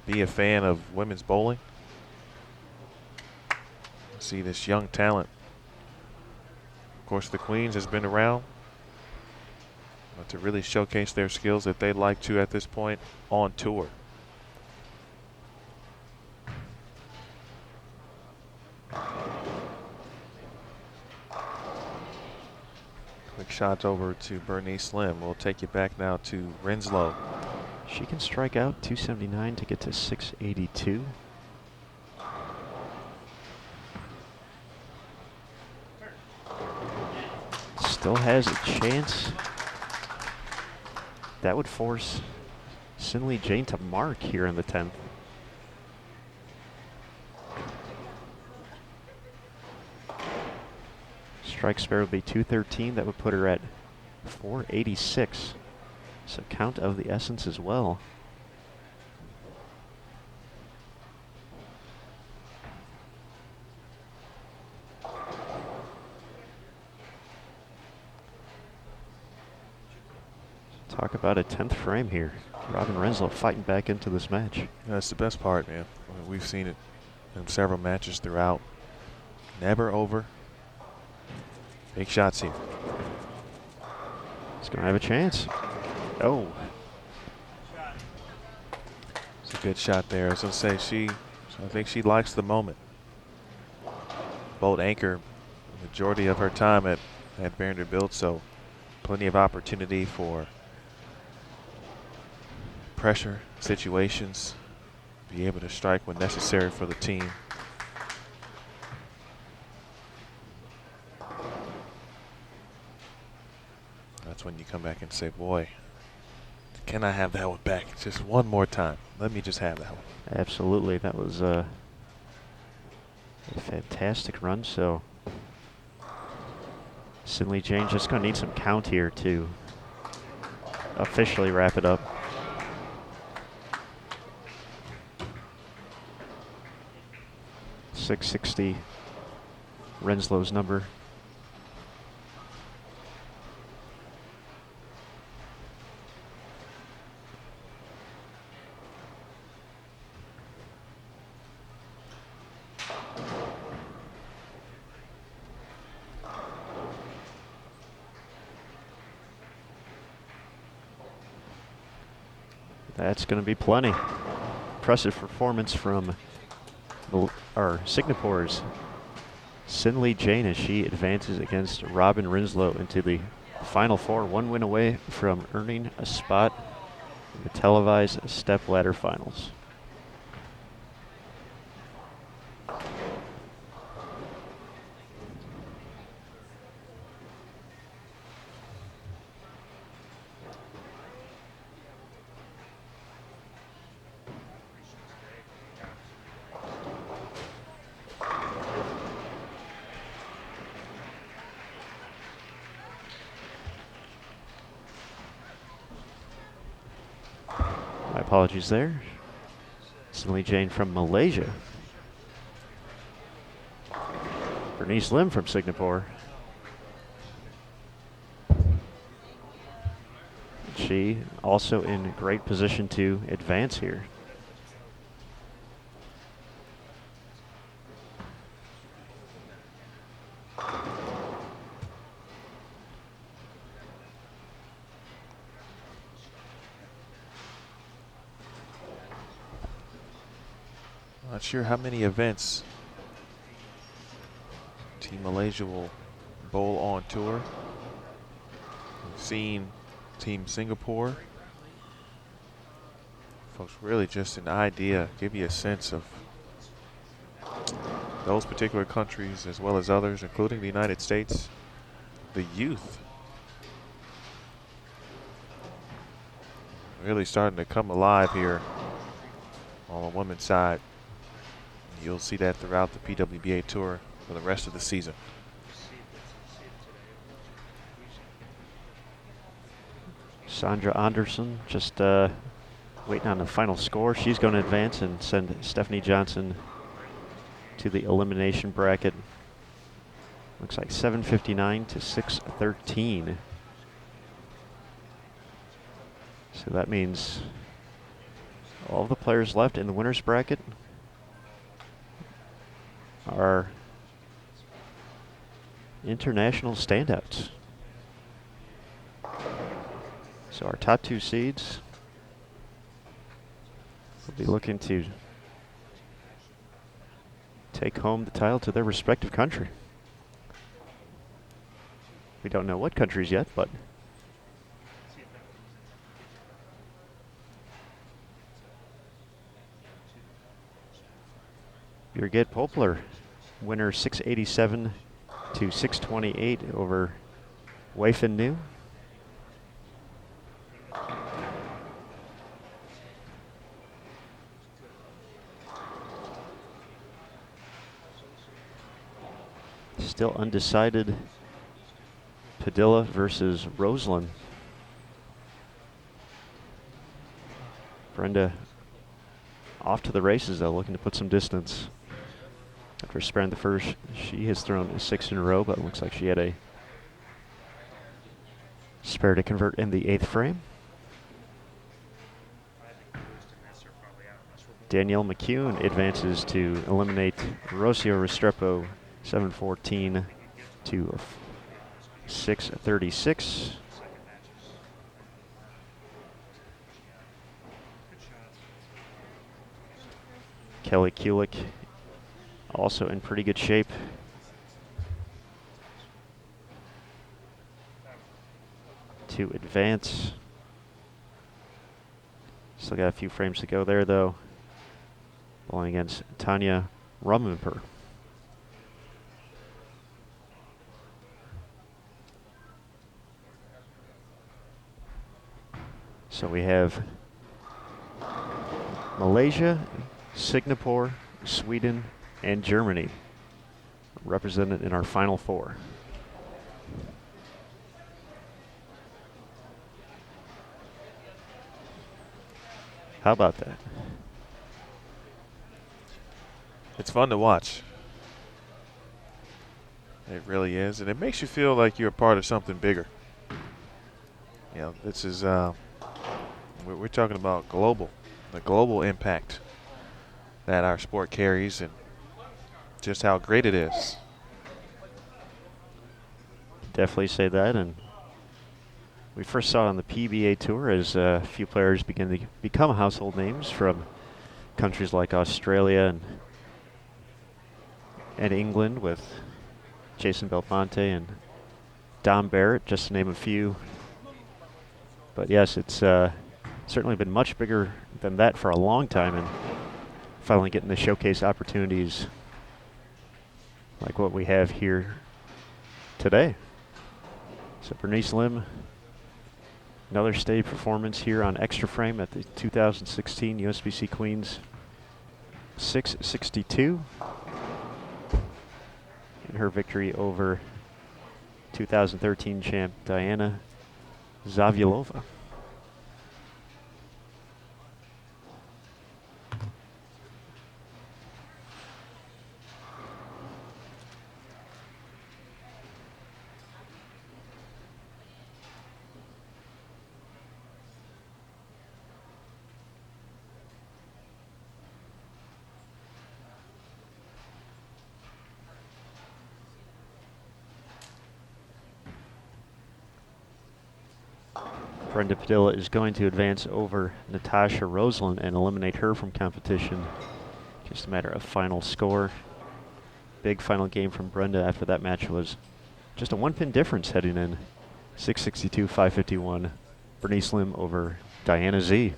S2: be a fan of women's bowling. See this young talent. Of course, the Queens has been around, but to really showcase their skills that they'd like to at this point on tour. Quick shots over to Bernice Lim. We'll take you back now to Renslow.
S1: She can strike out 279 to get to 682. Still has a chance. That would force Sinley Jane to mark here in the 10th. Strike spare would be 213. That would put her at 486. So count of the essence as well. Talk about a 10th frame here. Robin Renslow fighting back into this match.
S2: That's the best part, man. We've seen it in several matches throughout. Never over. Big shots here.
S1: He's going to have a chance. Oh.
S2: It's a good shot there. I was going to say, I think she likes the moment. Bolt anchor the majority of her time at Vanderbilt, so plenty of opportunity for pressure situations, be able to strike when necessary for the team. That's when you come back and say, boy, can I have that one back just one more time? Let me just have that one.
S1: Absolutely. That was a fantastic run. So Sinley Jane just going to need some count here to officially wrap it up. .660, Renslow's number. That's going to be plenty. Impressive performance from our Singapore's Sinley Jane as she advances against Robin Renslow into the Final Four, one win away from earning a spot in the televised step ladder finals. apologies there. Cindy Jane from Malaysia. Bernice Lim from Singapore. She also in great position to advance here.
S2: Not sure how many events Team Malaysia will bowl on tour. We've seen Team Singapore. Folks, really just an idea, give you a sense of those particular countries as well as others, including the United States, the youth really starting to come alive here on the women's side. You'll see that throughout the PWBA Tour for the rest of the season.
S1: Sandra Anderson just waiting on the final score. She's going to advance and send Stephanie Johnson to the elimination bracket. Looks like 7:59 to 6:13. So that means all the players left in the winner's bracket are international standouts. So our top two seeds will be looking to take home the title to their respective country. We don't know what countries yet, but Birgit Poplar, winner 687 to 628 over Wei Fin Nu. Still undecided, Padilla versus Roseland. Brenda off to the races though, looking to put some distance. After sparing the first, she has thrown 6 in a row, but it looks like she had a spare to convert in the 8th frame. Danielle McCune advances to eliminate Rocio Restrepo 7:14 to 6:36. Kelly Kulik also in pretty good shape. To advance. Still got a few frames to go there though. Bowling against Tanya Rummenper. So we have Malaysia, Singapore, Sweden, and Germany represented in our final 4. How about that?
S2: It's fun to watch. It really is, and it makes you feel like you're a part of something bigger. You know, this is we're talking about the global impact that our sport carries, and just how great it is.
S1: Definitely say that, and we first saw it on the PBA Tour as a few players begin to become household names from countries like Australia and England, with Jason Belmonte and Dom Barrett, just to name a few. But yes, it's certainly been much bigger than that for a long time, and finally getting the showcase opportunities like what we have here today. So Bernice Lim, another steady performance here on extra frame at the 2016 USBC Queens 662. In her victory over 2013 champ Diana Zavilova. Brenda Padilla is going to advance over Natasha Roseland and eliminate her from competition. Just a matter of final score. Big final game from Brenda after that match was just a one-pin difference heading in. 662-551. Bernice Lim over Diana Z.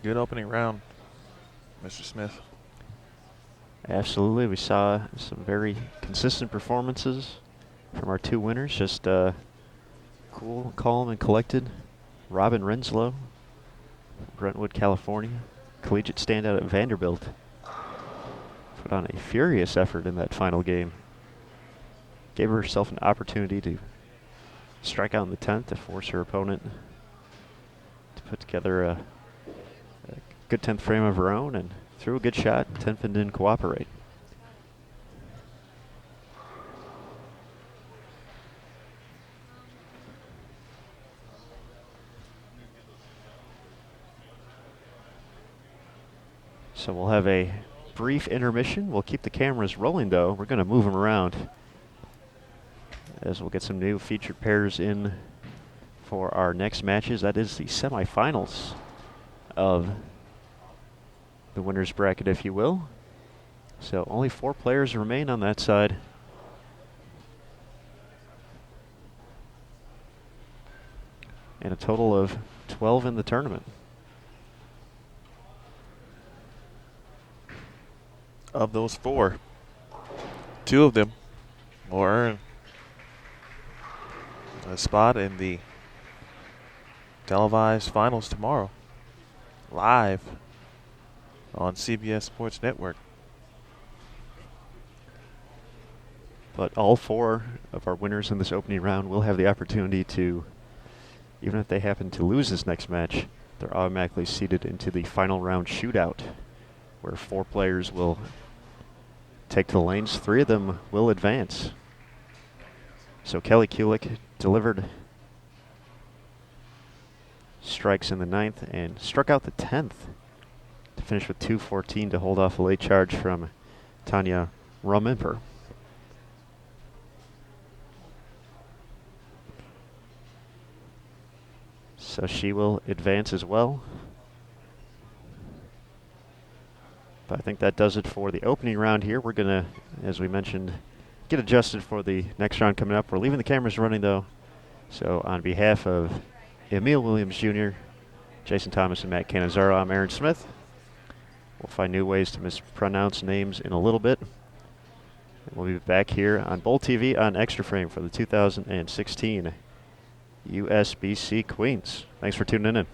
S2: Good opening round, Mr. Smith.
S1: Absolutely. We saw some very consistent performances from our two winners. Just cool, calm, and collected. Robin Renslow, Brentwood, California. Collegiate standout at Vanderbilt. Put on a furious effort in that final game. Gave herself an opportunity to strike out in the 10th to force her opponent to put together a good 10th frame of her own and threw a good shot. 10th pin didn't cooperate. So we'll have a brief intermission. We'll keep the cameras rolling, though. We're going to move them around as we'll get some new featured pairs in for our next matches. That is the semifinals of the winner's bracket, if you will. So only 4 players remain on that side. And a total of 12 in the tournament.
S2: Of those 4, 2 of them will earn a spot in the televised finals tomorrow, live on CBS Sports Network.
S1: But all 4 of our winners in this opening round will have the opportunity to, even if they happen to lose this next match, they're automatically seeded into the final round shootout, where 4 players will take to the lanes. 3 of them will advance. So Kelly Kulik delivered strikes in the 9th and struck out the 10th to finish with 214 to hold off a late charge from Tanya Rumimper. So she will advance as well. But I think that does it for the opening round here. We're going to, as we mentioned, get adjusted for the next round coming up. We're leaving the cameras running, though. So on behalf of Emil Williams Jr., Jason Thomas, and Matt Cannizzaro, I'm Aaron Smith. We'll find new ways to mispronounce names in a little bit. And we'll be back here on Bowl TV on Extra Frame for the 2016 USBC Queens. Thanks for tuning in.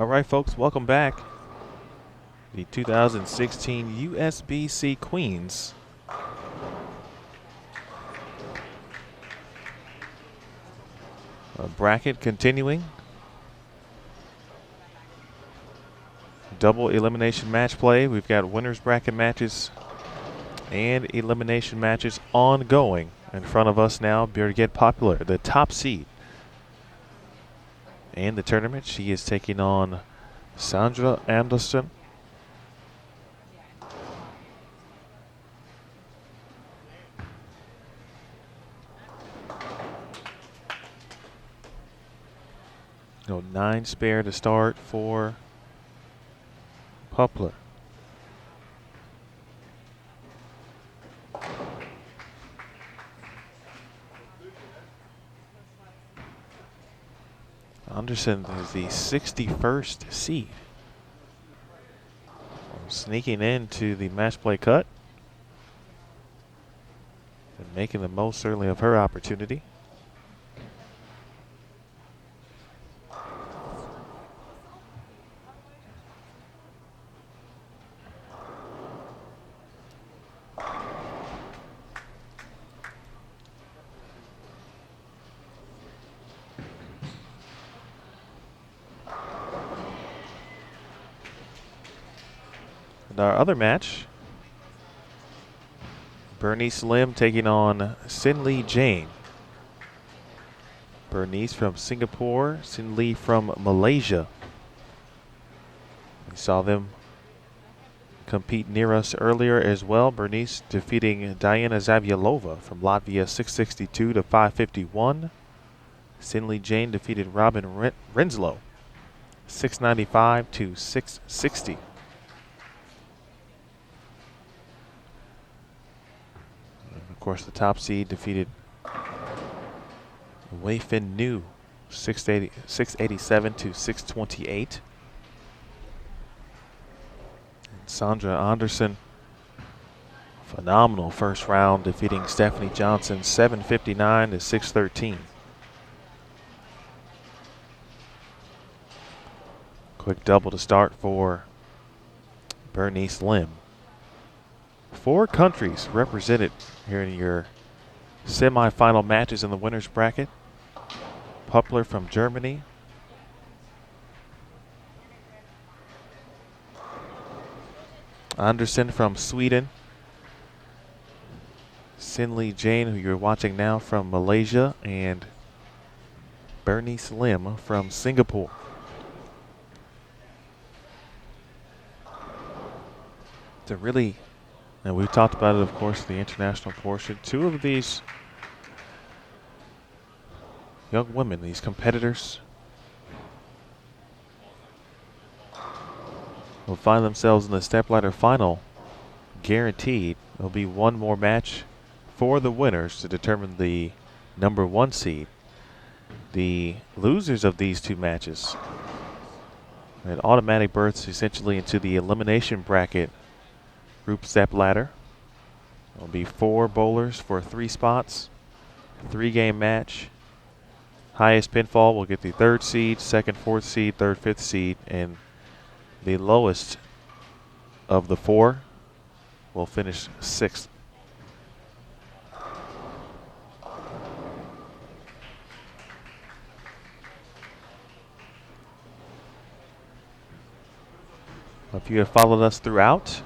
S2: All right, folks, welcome back. The 2016 USBC Queens. Bracket continuing. Double elimination match play. We've got winners bracket matches and elimination matches ongoing. In front of us now, Birgit Popular, the top seed in the tournament. She is taking on Sandra Anderson. No, 9 spare to start for Poplar. Anderson is the 61st seed. Sneaking into the match play cut and making the most certainly of her opportunity. And our other match, Bernice Lim taking on Sin Lee Jane. Bernice from Singapore, Sin Lee from Malaysia. We saw them compete near us earlier as well. Bernice defeating Diana Zavyalova from Latvia 662 to 551. Sin Lee Jane defeated Robin Renslow 695 to 660. Of course, the top seed defeated Wei Fin Nu 687 to 628. And Sandra Anderson, phenomenal first round, defeating Stephanie Johnson 759 to 613. Quick double to start for Bernice Lim. 4 countries represented here in your semifinal matches in the winners bracket. Poplar from Germany. Anderson from Sweden. Sin Lee Jane, who you're watching now, from Malaysia, and Bernice Lim from Singapore. To really, and we've talked about it, of course, the international portion. 2 of these young women, these competitors, will find themselves in the stepladder final, guaranteed. There'll be one more match for the winners to determine the number 1 seed. The losers of these 2 matches had automatic berths essentially into the elimination bracket group stepladder. There'll be 4 bowlers for 3 spots, 3-game match. Highest pinfall will get the 3rd seed, 2nd, 4th seed, 3rd, 5th seed, and the lowest of the 4 will finish 6th. If you have followed us throughout,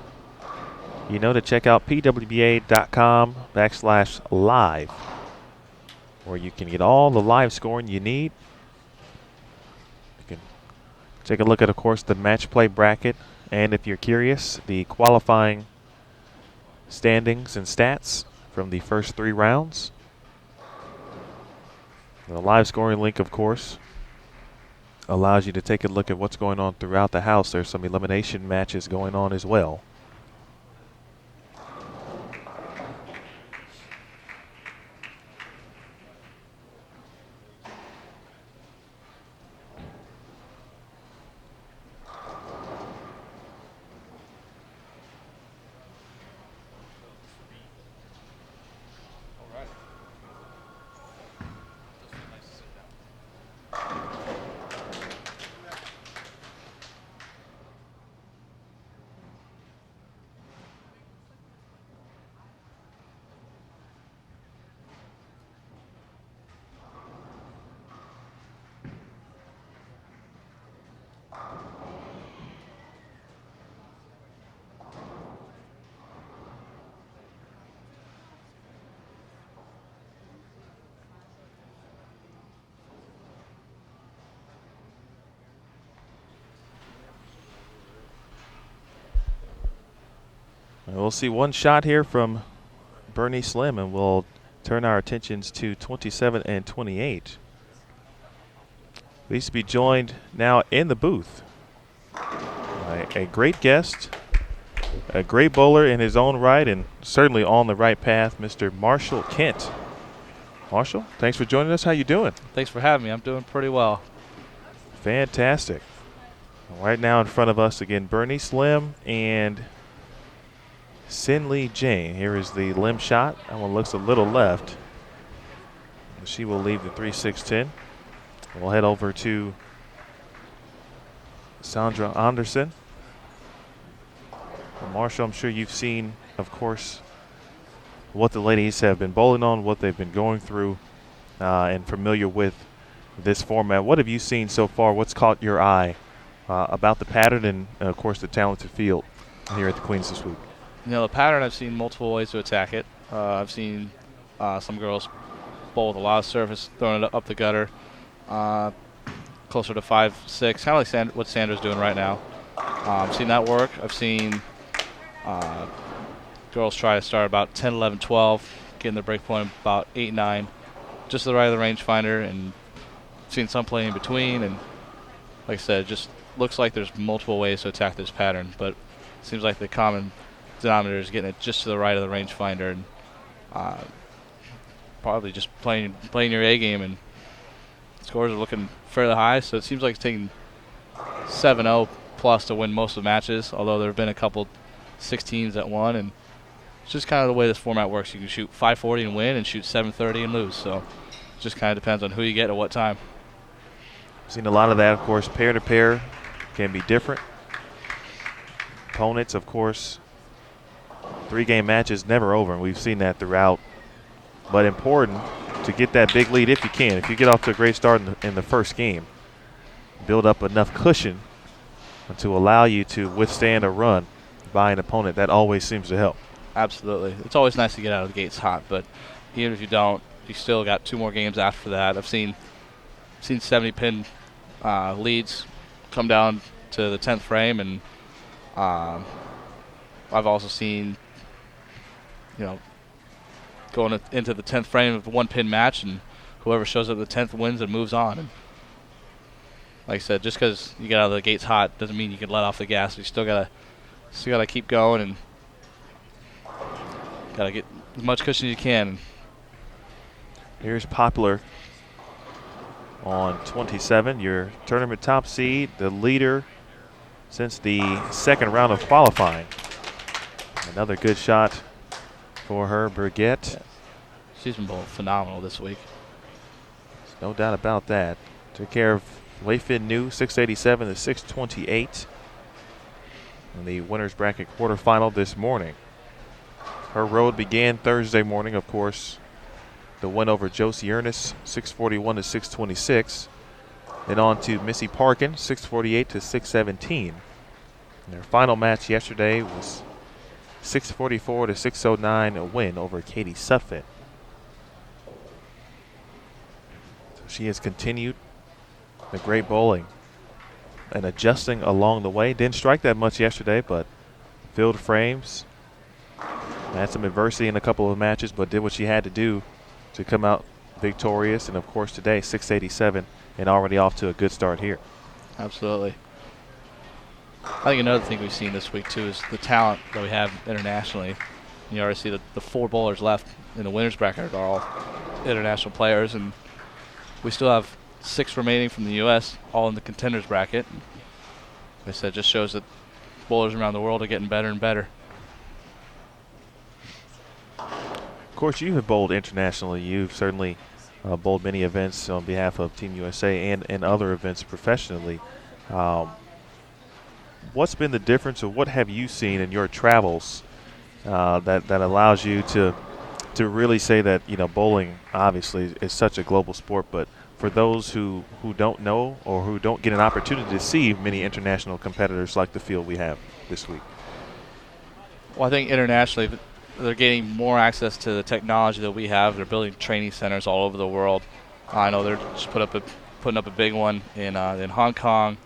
S2: you know to check out pwba.com/live, where you can get all the live scoring you need. You can take a look at, of course, the match play bracket, and if you're curious, the qualifying standings and stats from the first 3 rounds. The live scoring link, of course, allows you to take a look at what's going on throughout the house. There's some elimination matches going on as well. We'll see one shot here from Bernie Slim, and we'll turn our attentions to 27 and 28. Pleased to be joined now in the booth by a great guest, a great bowler in his own right, and certainly on the right path, Mr. Marshall Kent. Marshall, thanks for joining us. How you doing?
S3: Thanks for having me. I'm doing pretty well.
S2: Fantastic. Right now in front of us again, Bernie Slim and Sin Lee Jane. Here is the limb shot. That one looks a little left. She will leave the 3-6-10. We'll head over to Sandra Anderson. Well, Marshall, I'm sure you've seen, of course, what the ladies have been bowling on, what they've been going through, and familiar with this format. What have you seen so far? What's caught your eye about the pattern and, of course, the talented field here at the Queens this week?
S3: You know, the pattern, I've seen multiple ways to attack it. I've seen some girls bowl with a lot of surface, throwing it up the gutter, closer to 5-6, kind of like what Sandra's doing right now. I've seen that work. I've seen girls try to start about 10, 11, 12, getting their break point about 8, 9, just to the right of the rangefinder, and seen some play in between. And like I said, it just looks like there's multiple ways to attack this pattern, but it seems like the common denominator is getting it just to the right of the rangefinder, and probably just playing your A game, and scores are looking fairly high. So it seems like it's taking 7-0 plus to win most of the matches, although there have been a couple 16s that won, and it's just kind of the way this format works. You can shoot 540 and win, and shoot 730 and lose. So it just kind of depends on who you get at what time.
S2: Seen a lot of that, of course. Pair to pair can be different. Opponents, of course, 3-game matches never over, and we've seen that throughout. But important to get that big lead if you can. If you get off to a great start in the first game, build up enough cushion to allow you to withstand a run by an opponent. That always seems to help.
S3: Absolutely. It's always nice to get out of the gates hot, but even if you don't, you still got 2 more games after that. I've seen 70-pin leads come down to the 10th frame, and I've also seen, going into the 10th frame of a 1-pin match, and whoever shows up at the 10th wins and moves on. And like I said, just because you get out of the gates hot doesn't mean you can let off the gas. You still gotta keep going, and gotta get as much cushion as you can.
S2: Here's Poplar on 27, your tournament top seed, the leader since the second round of qualifying. Another good shot for her, Brigitte.
S3: She's been bowling phenomenal this week.
S2: There's no doubt about that. Took care of Wayfin New, 687 to 628 in the winner's bracket quarterfinal this morning. Her road began Thursday morning, of course. The win over Josie Ernest, 641 to 626. Then on to Missy Parkin, 648 to 617. And their final match yesterday was 644 to 609, a win over Katie Sutphin. So she has continued the great bowling and adjusting along the way. Didn't strike that much yesterday, but filled frames. Had some adversity in a couple of matches, but did what she had to do to come out victorious. And of course today, 687, and already off to a good start here.
S3: Absolutely. I think another thing we've seen this week too is the talent that we have internationally. You already see that the 4 bowlers left in the winners bracket are all international players, and we still have 6 remaining from the U.S., all in the contenders bracket. Like I said, just shows that bowlers around the world are getting better and better.
S2: Of course, you have bowled internationally. You've certainly bowled many events on behalf of Team USA and other events professionally. What's been the difference, or what have you seen in your travels that allows you to really say that, bowling obviously is such a global sport, but for those who don't know or who don't get an opportunity to see many international competitors like the field we have this week?
S3: Well, I think internationally they're getting more access to the technology that we have. They're building training centers all over the world. I know they're just putting up a big one in Hong Kong.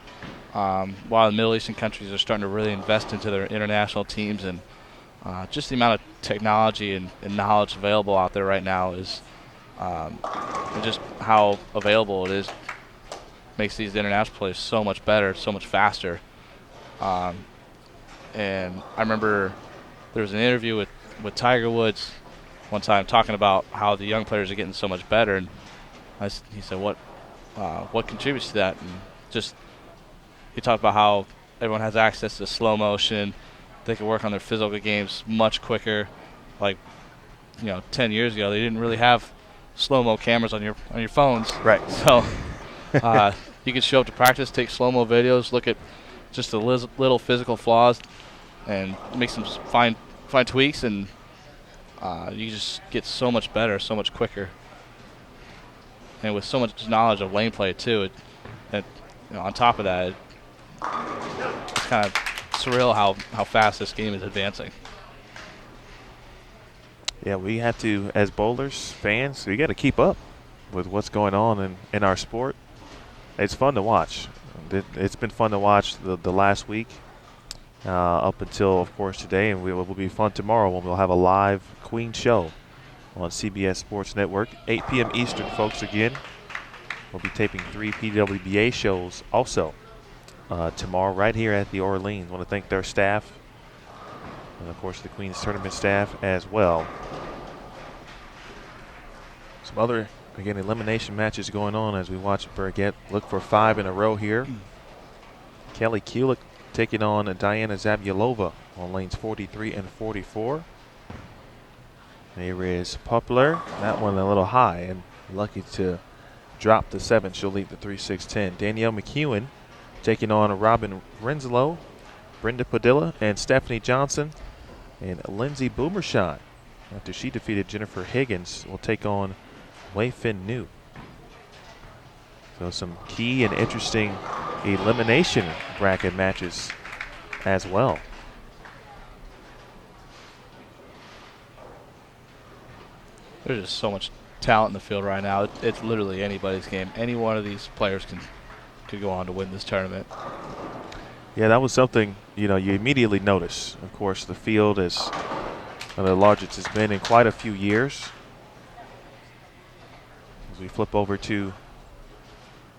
S3: While the Middle Eastern countries are starting to really invest into their international teams, and just the amount of technology and knowledge available out there right now is, and just how available it is, makes these international plays so much better, so much faster. And I remember there was an interview with Tiger Woods one time talking about how the young players are getting so much better, and he said, what contributes to that? And just he talked about how everyone has access to slow motion. They can work on their physical games much quicker. Like, 10 years ago, they didn't really have slow-mo cameras on your phones.
S2: Right.
S3: So you can show up to practice, take slow-mo videos, look at just the little physical flaws, and make some fine tweaks, and you just get so much better, so much quicker. And with so much knowledge of lane play too, on top of that, it's kind of surreal how fast this game is advancing.
S2: Yeah, we have to, as bowlers, fans, we got to keep up with what's going on in our sport. It's fun to watch. It's been fun to watch the last week up until, of course, today, and it will be fun tomorrow when we'll have a live Queen show on CBS Sports Network, 8 p.m. Eastern, folks, again. We'll be taping 3 PWBA shows also tomorrow right here at the Orleans. I want to thank their staff and, of course, the Queen's tournament staff as well. Some other, again, elimination matches going on as we watch Burgett look for 5 in a row here. Kelly Kulik taking on Diana Zabyalova on lanes 43 and 44. Here is Poplar. That one a little high and lucky to drop the 7. She'll lead the 3-6-10. Danielle McEwen taking on Robin Renslow, Brenda Padilla, and Stephanie Johnson. And Lindsay Boomershine, after she defeated Jennifer Higgins, will take on Wei Fin New. So some key and interesting elimination bracket matches as well.
S3: There's just so much talent in the field right now. It's literally anybody's game. Any one of these players could go on to win this tournament.
S2: Yeah, that was something, you immediately notice. Of course, the field is one of the largest it's been in quite a few years. As we flip over to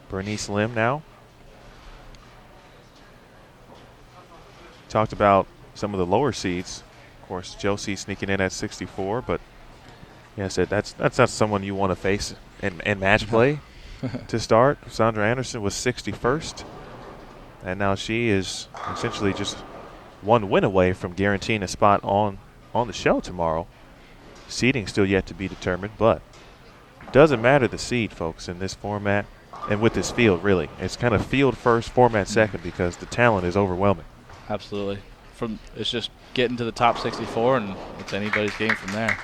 S2: Bernice Lim now. Talked about some of the lower seeds. Of course, Josie sneaking in at 64, but yeah, I said that's not someone you want to face in match play to start. Sandra Anderson was 61st, and now she is essentially just one win away from guaranteeing a spot on the show tomorrow. Seeding still yet to be determined, but doesn't matter the seed, folks, in this format and with this field, really. It's kind of field first, format second, because the talent is overwhelming.
S3: Absolutely. It's just getting to the top 64, and it's anybody's game from there.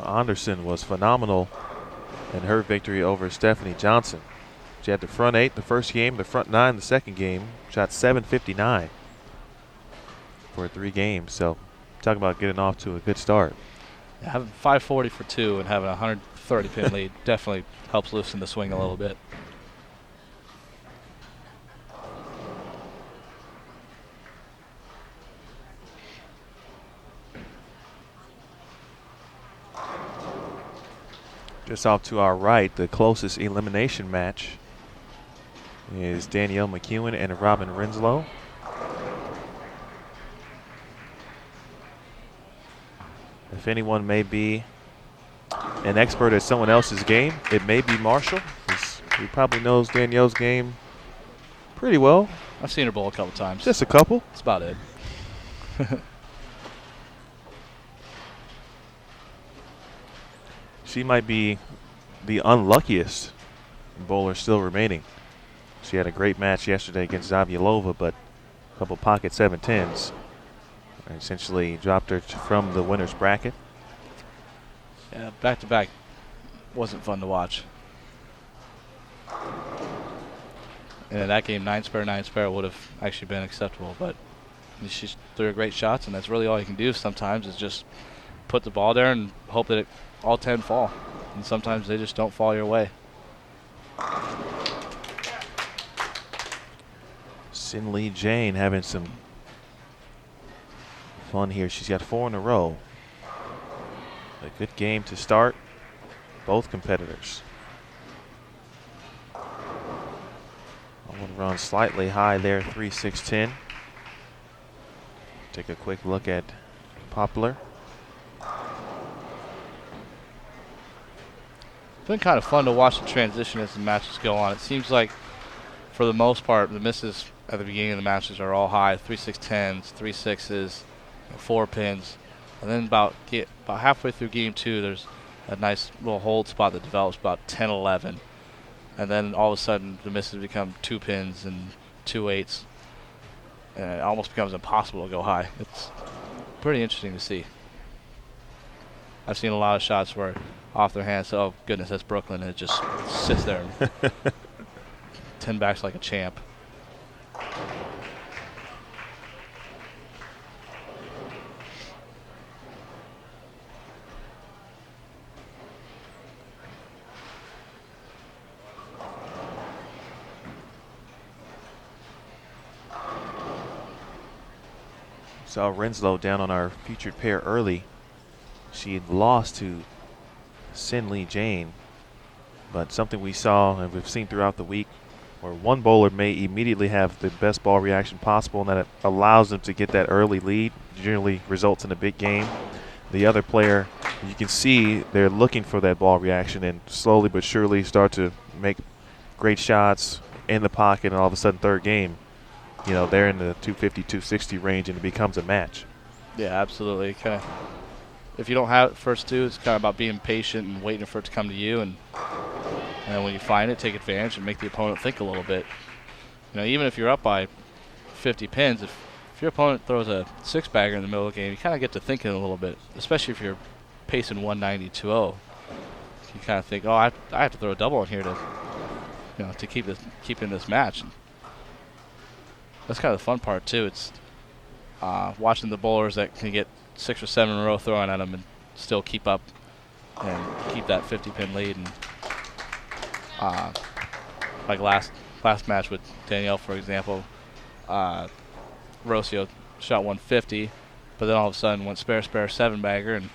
S2: Anderson was phenomenal in her victory over Stephanie Johnson. She had the front 8 the first game, the front 9 the second game. Shot 759 for 3 games. So talk about getting off to a good start.
S3: Yeah, having 540 for 2 and having a 130 pin lead definitely helps loosen the swing a little bit.
S2: Just off to our right, the closest elimination match is Danielle McEwen and Robin Renslow. If anyone may be an expert at someone else's game, it may be Marshall. He probably knows Danielle's game pretty well.
S3: I've seen her bowl a couple times.
S2: Just a couple.
S3: That's about it.
S2: She might be the unluckiest bowler still remaining. She had a great match yesterday against Zabyalova, but a couple pocket 7-10s. Essentially dropped her from the winner's bracket.
S3: Yeah, back-to-back wasn't fun to watch. And in that game, 9 spare would have actually been acceptable, but she threw her great shots, and that's really all you can do sometimes is just put the ball there and hope that all 10 fall. And sometimes they just don't fall your way.
S2: Sin Lee Jane having some fun here. She's got 4 in a row. A good game to start both competitors. One run slightly high there, 3-6-10. Take a quick look at Poplar.
S3: It's been kind of fun to watch the transition as the matches go on. It seems like, for the most part, the misses at the beginning of the matches are all high, 3-6-10s, 3-6s, 4 pins. And then about halfway through game 2, there's a nice little hold spot that develops about 10-11. And then all of a sudden, the misses become 2 pins and 2 8s. And it almost becomes impossible to go high. It's pretty interesting to see. I've seen a lot of shots where off their hands, oh goodness, that's Brooklyn, and it just sits there and 10 backs like a champ.
S2: Saw Renslow down on our featured pair early. She had lost to Sin Lee Jane, but something we saw and we've seen throughout the week where one bowler may immediately have the best ball reaction possible, and that it allows them to get that early lead, generally results in a big game. The other player, you can see they're looking for that ball reaction and slowly but surely start to make great shots in the pocket, and all of a sudden third game, you know, they're in the 250, 260 range, and it becomes a match.
S3: Yeah, absolutely. Kind of, if you don't have it first two, it's kind of about being patient and waiting for it to come to you, and then when you find it, take advantage and make the opponent think a little bit. You know, even if you're up by 50 pins, if your opponent throws a 6-bagger in the middle of the game, you kind of get to thinking a little bit, especially if you're pacing 190-2-0. You kind of think, oh, I have to throw a double in here to, you know, to keep in this match. And that's kind of the fun part too. It's watching the bowlers that can get 6 or 7 in a row thrown at them and still keep up and keep that 50-pin lead. And like last match with Danielle, for example, Rocio shot 150, but then all of a sudden went spare 7-bagger, and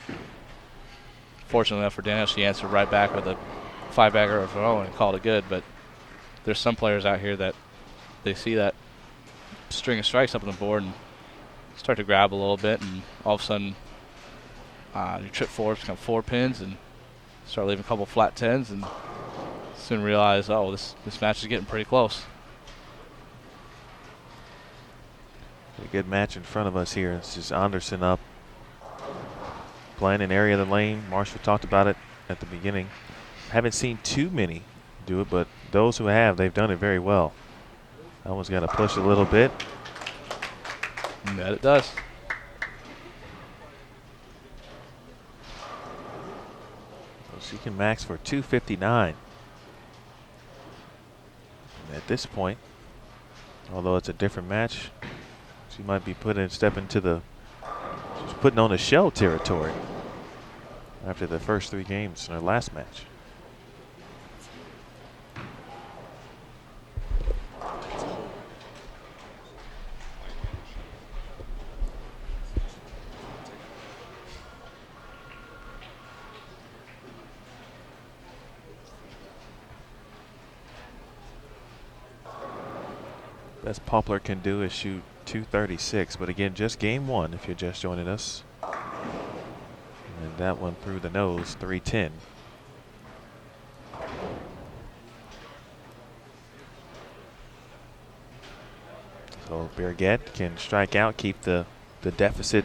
S3: fortunately enough for Danielle, she answered right back with a 5-bagger of her own and called it good. But there's some players out here that they see that string of strikes up on the board and start to grab a little bit, and all of a sudden your trip forwards become 4 pins and start leaving a couple flat 10s, and soon realize, oh, this match is getting pretty close.
S2: A good match in front of us here. It's just Anderson up, playing an area of the lane. Marshall talked about it at the beginning. Haven't seen too many do it, but those who have, they've done it very well. That one's got to push a little bit.
S3: And that it does.
S2: So she can max for 259. And at this point, although it's a different match, she might be stepping on the shell territory after the first 3 games in her last match. Best Poplar can do is shoot 236, but again, just game 1 if you're just joining us. And that one through the nose, 310. So Berget can strike out, keep the deficit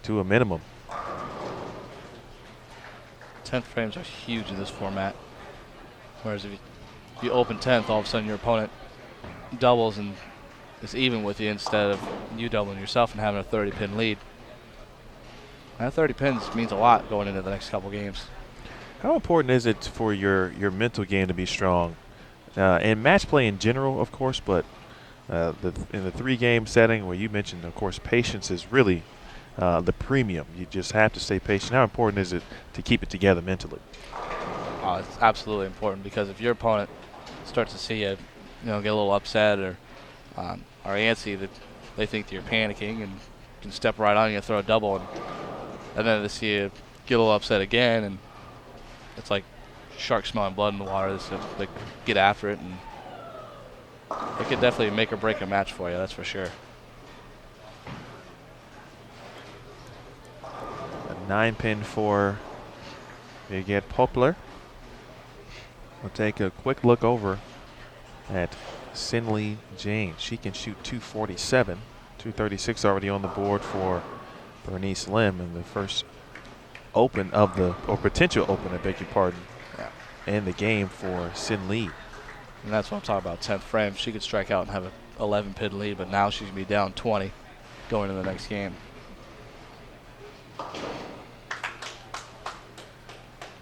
S2: to a minimum.
S3: 10th frames are huge in this format. Whereas if you open 10th, all of a sudden your opponent doubles and is even with you instead of you doubling yourself and having a 30-pin lead. That 30 pins means a lot going into the next couple games.
S2: How important is it for your mental game to be strong? And match play in general, of course, but in the 3-game setting where you mentioned, of course, patience is really the premium. You just have to stay patient. How important is it to keep it together mentally?
S3: It's absolutely important, because if your opponent starts to see you, get a little upset or antsy, that they think that you're panicking and can step right on you and throw a double, and then to see you get a little upset again, and it's like sharks smelling blood in the water. So they get after it, and it could definitely make or break a match for you. That's for sure.
S2: A 9-pin for Birgit Poplar. We'll take a quick look over at Sinley Jane. She can shoot 247. 236 already on the board for Bernice Lim in the first open of the, or potential open, I beg your pardon, in the game for Sin Lee.
S3: And that's what I'm talking about, 10th frame. She could strike out and have an 11-pin lead, but now she's going to be down 20 going into the next game.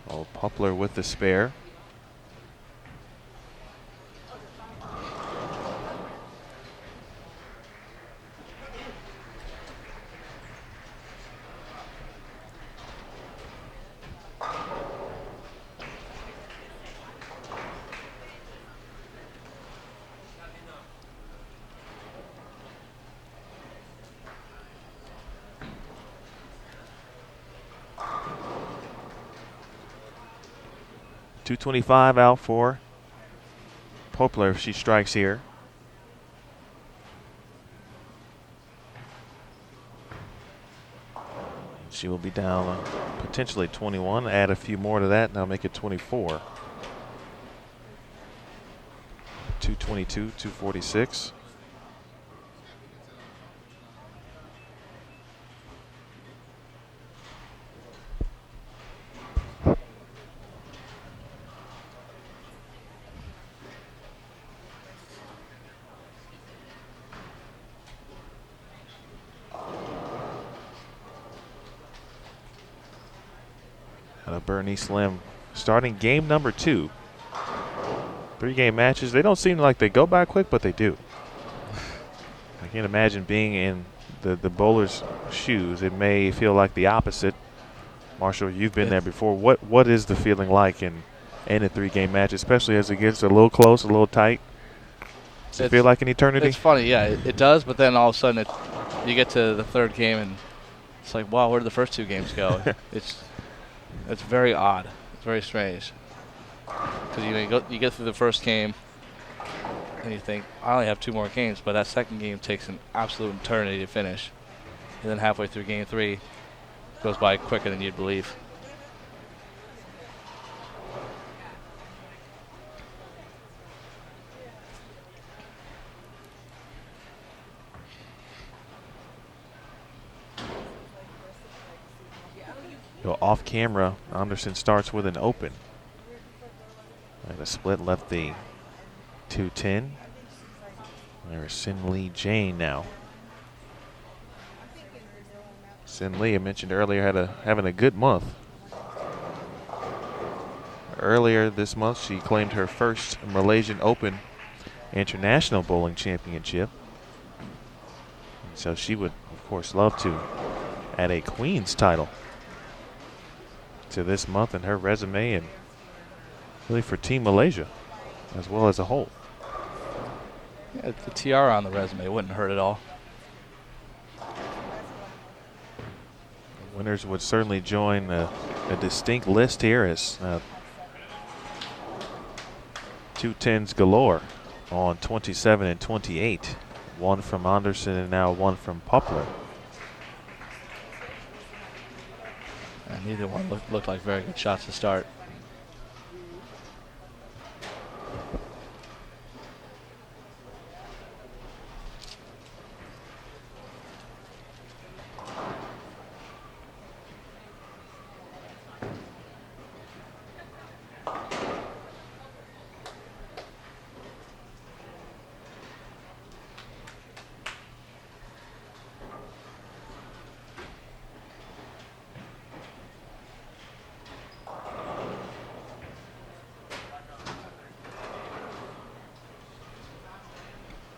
S2: Oh, Poplar with the spare. .225 out for Poplar if she strikes here. She will be down potentially 21. Add a few more to that, now make it 24. 222, 246. Bernice Lim starting game number 2. 3-game matches. They don't seem like they go by quick, but they do. I can't imagine being in the bowler's shoes. It may feel like the opposite. Marshall, you've been there before. What is the feeling like in a 3-game match, especially as it gets a little close, a little tight? Does it feel like an eternity?
S3: It's funny, yeah, it does, but then all of a sudden you get to the 3rd game and it's like, wow, where did the first 2 games go? It's very odd. It's very strange. Because you get through the first game and you think, I only have 2 more games, but that second game takes an absolute eternity to finish. And then halfway through game 3, goes by quicker than you'd believe.
S2: Off camera, Anderson starts with an open. And a split left the 210. There's Sin Lee Jane now. Sin Lee, I mentioned earlier, having a good month. Earlier this month, she claimed her first Malaysian Open International Bowling Championship. And so she would, of course, love to add a Queens title to this month in her resume, and really for Team Malaysia as well as a whole.
S3: Yeah, the tiara on the resume wouldn't hurt at all.
S2: The winners would certainly join a distinct list here as 210s galore on 27 and 28. 1 from Anderson and now 1 from Poplar.
S3: And neither one looked like very good shots to start.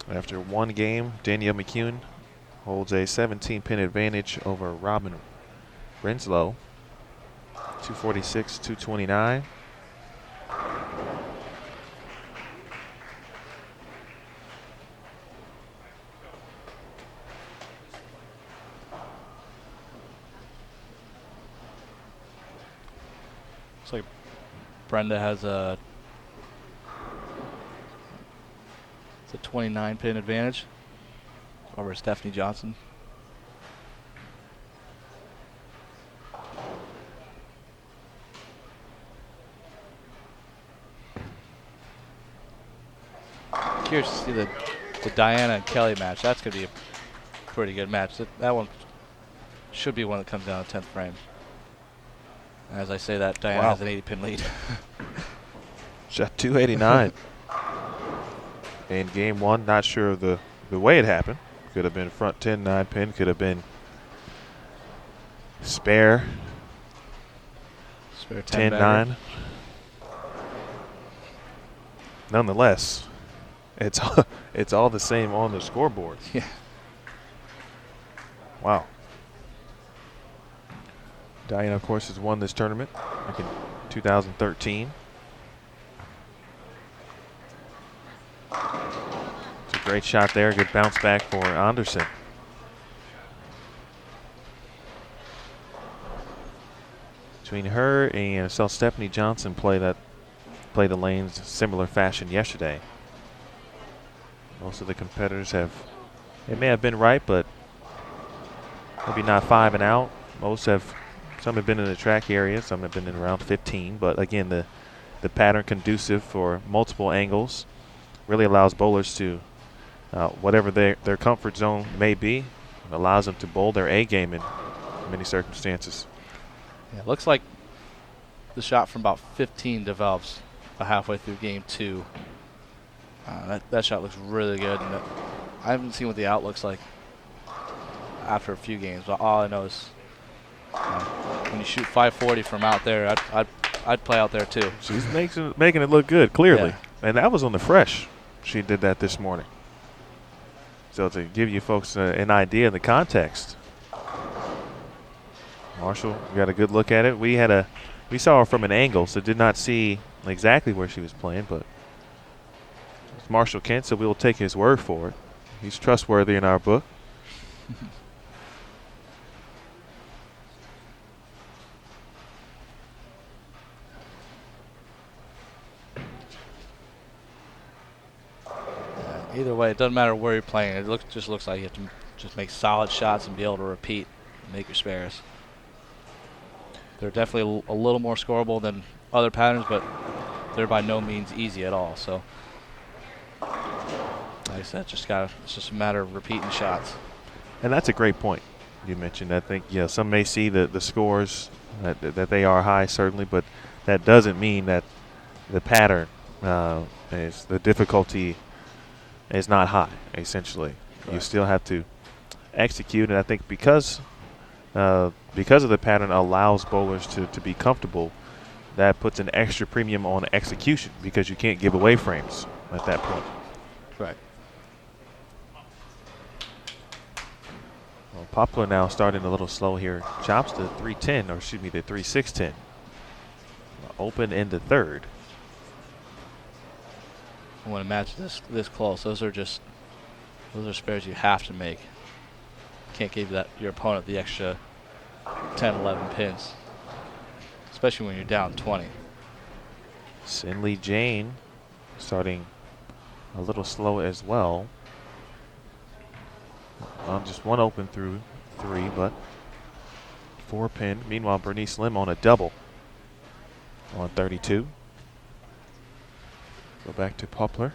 S2: After 1 game, Danielle McCune holds a 17-pin advantage over Robin Renslow. 246, 229.
S3: Looks like Brenda has a 29 pin advantage over Stephanie Johnson. Curious to see the Diana and Kelly match. That's going to be a pretty good match. That one should be one that comes down to 10th frame. As I say that, Diana has an 80 pin lead.
S2: Shot 289. In game one, not sure of the way it happened. Could have been front 10 9 pin, could have been spare 10 9. Nonetheless, it's all the same on the scoreboard.
S3: Yeah.
S2: Wow. Diana, of course, has won this tournament back in 2013. It's a great shot there. Good bounce back for Anderson. Between her and saw Stephanie Johnson play the lanes similar fashion yesterday. Most of the competitors it may have been right, but maybe not 5 and out. Some have been in the track area, some have been in around 15. But again, the pattern conducive for multiple angles really allows bowlers to, whatever their comfort zone may be, allows them to bowl their A game in many circumstances.
S3: Yeah, it looks like the shot from about 15 develops about halfway through game 2. That shot looks really good, and I haven't seen what the out looks like after a few games, but all I know is when you shoot 540 from out there, I'd play out there too.
S2: She's making it look good, clearly.
S3: Yeah.
S2: And that was on the fresh. She did that this morning. So to give you folks an idea of the context. Marshall got a good look at it. We saw her from an angle, so did not see exactly where she was playing, but it's Marshall Kent, so we will take his word for it. He's trustworthy in our book.
S3: Either way, it doesn't matter where you're playing. It just looks like you have to just make solid shots and be able to repeat and make your spares. They're definitely a little more scoreable than other patterns, but they're by no means easy at all. So, like I said, it's just a matter of repeating shots.
S2: And that's a great point you mentioned. I think some may see the scores that they are high, certainly, but that doesn't mean that the pattern is the difficulty is not high. Essentially,
S3: Correct.
S2: You still have to execute, and I think because of the pattern allows bowlers to be comfortable, that puts an extra premium on execution because you can't give away frames at that point.
S3: Right.
S2: Well, Poplar now starting a little slow here. Chops to 310, or excuse me, to 3-6-10. Open in the third.
S3: When a match this close, those are spares you have to make. Can't give your opponent the extra 10, 11 pins, especially when you're down 20.
S2: Sinley Jane starting a little slow as well. Just one open through 3, but 4 pin. Meanwhile, Bernice Lim on a double on 32. Go back to Poplar.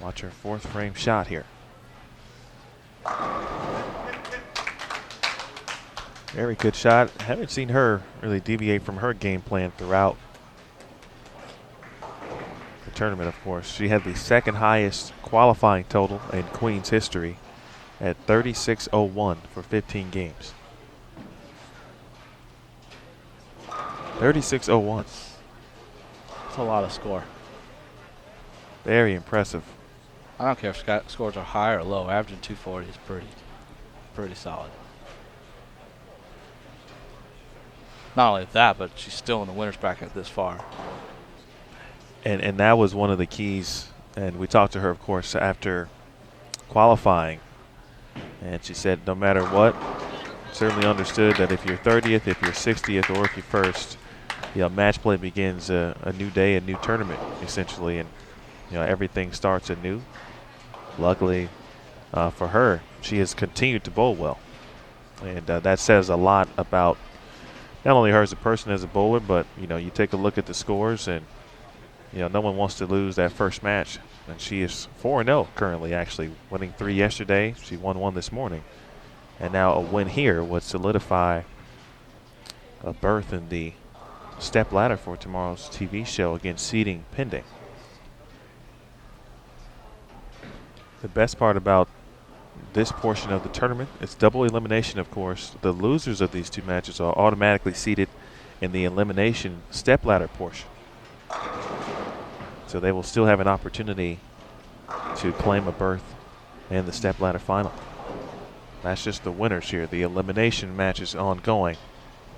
S2: Watch her 4th frame shot here. Very good shot. Haven't seen her really deviate from her game plan throughout the tournament, of course. She had the 2nd highest qualifying total in Queens history at 36.01 for 15 games. 36.01.
S3: That's a lot of score.
S2: Very impressive.
S3: I don't care if scores are high or low. Averaging 240 is pretty solid. Not only that, but she's still in the winner's bracket this far.
S2: And that was one of the keys. And we talked to her, of course, after qualifying. And she said no matter what, certainly understood that if you're 30th, if you're 60th, or if you're first, match play begins a new day, a new tournament, essentially, and everything starts anew. Luckily for her, she has continued to bowl well, and that says a lot about not only her as a person, as a bowler, but you take a look at the scores, and no one wants to lose that first match, and she is 4-0 currently, actually winning 3 yesterday. She won 1 this morning, and now a win here would solidify a berth in the step ladder for tomorrow's TV show, against seeding pending. The best part about this portion of the tournament is double elimination, of course. The losers of these 2 matches are automatically seated in the elimination step ladder portion. So they will still have an opportunity to claim a berth in the step ladder final. That's just the winners here. The elimination match is ongoing.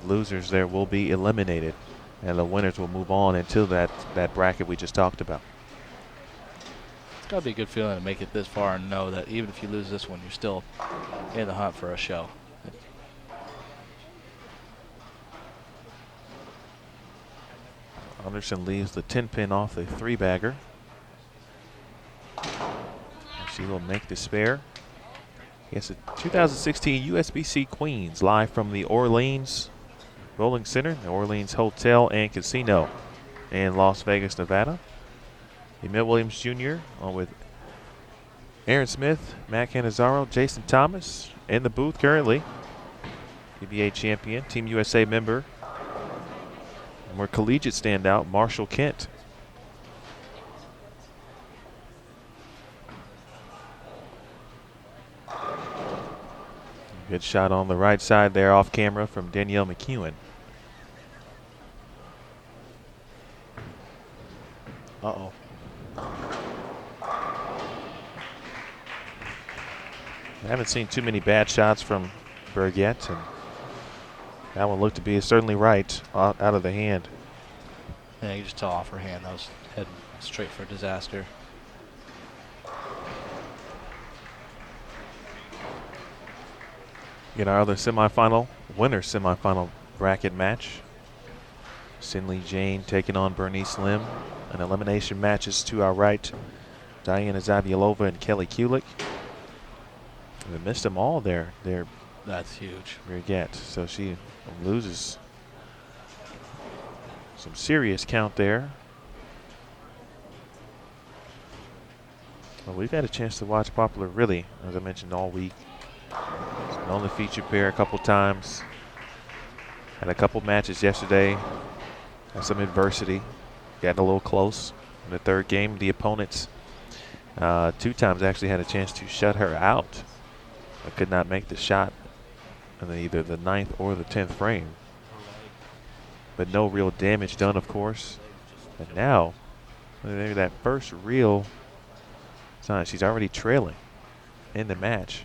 S2: Losers there will be eliminated, and the winners will move on into that bracket we just talked about.
S3: It's got to be a good feeling to make it this far and know that even if you lose this one, you're still in the hunt for a show.
S2: Anderson leaves the 10-pin off the 3-bagger. She will make the spare. Yes, a 2016 USBC Queens, live from the Orleans Bowling Center, the Orleans Hotel and Casino in Las Vegas, Nevada. Emil Williams Jr. on with Aaron Smith, Matt Cannizzaro, Jason Thomas in the booth currently. PBA champion, Team USA member, and more collegiate standout, Marshall Kent. Good shot on the right side there off camera from Danielle McEwen.
S3: Uh-oh.
S2: I haven't seen too many bad shots from Berg yet, and that one looked to be certainly right out of the hand.
S3: Yeah, you just tell off her hand. That was heading straight for disaster.
S2: In our other winner semifinal bracket match, Cindy Jane taking on Bernice Lim. An elimination matches to our right, Diana Zabielova and Kelly Kulik. We missed them all there.
S3: That's huge.
S2: Brigette. So she loses some serious count there. Well, we've had a chance to watch Popular really, as I mentioned, all week. It's been on the feature pair a couple times. Had a couple matches yesterday. Had some adversity. Getting a little close in the third game. The opponents 2 times actually had a chance to shut her out, but could not make the shot in either the 9th or the 10th frame. But no real damage done, of course. And now, maybe that first real sign, she's already trailing in the match.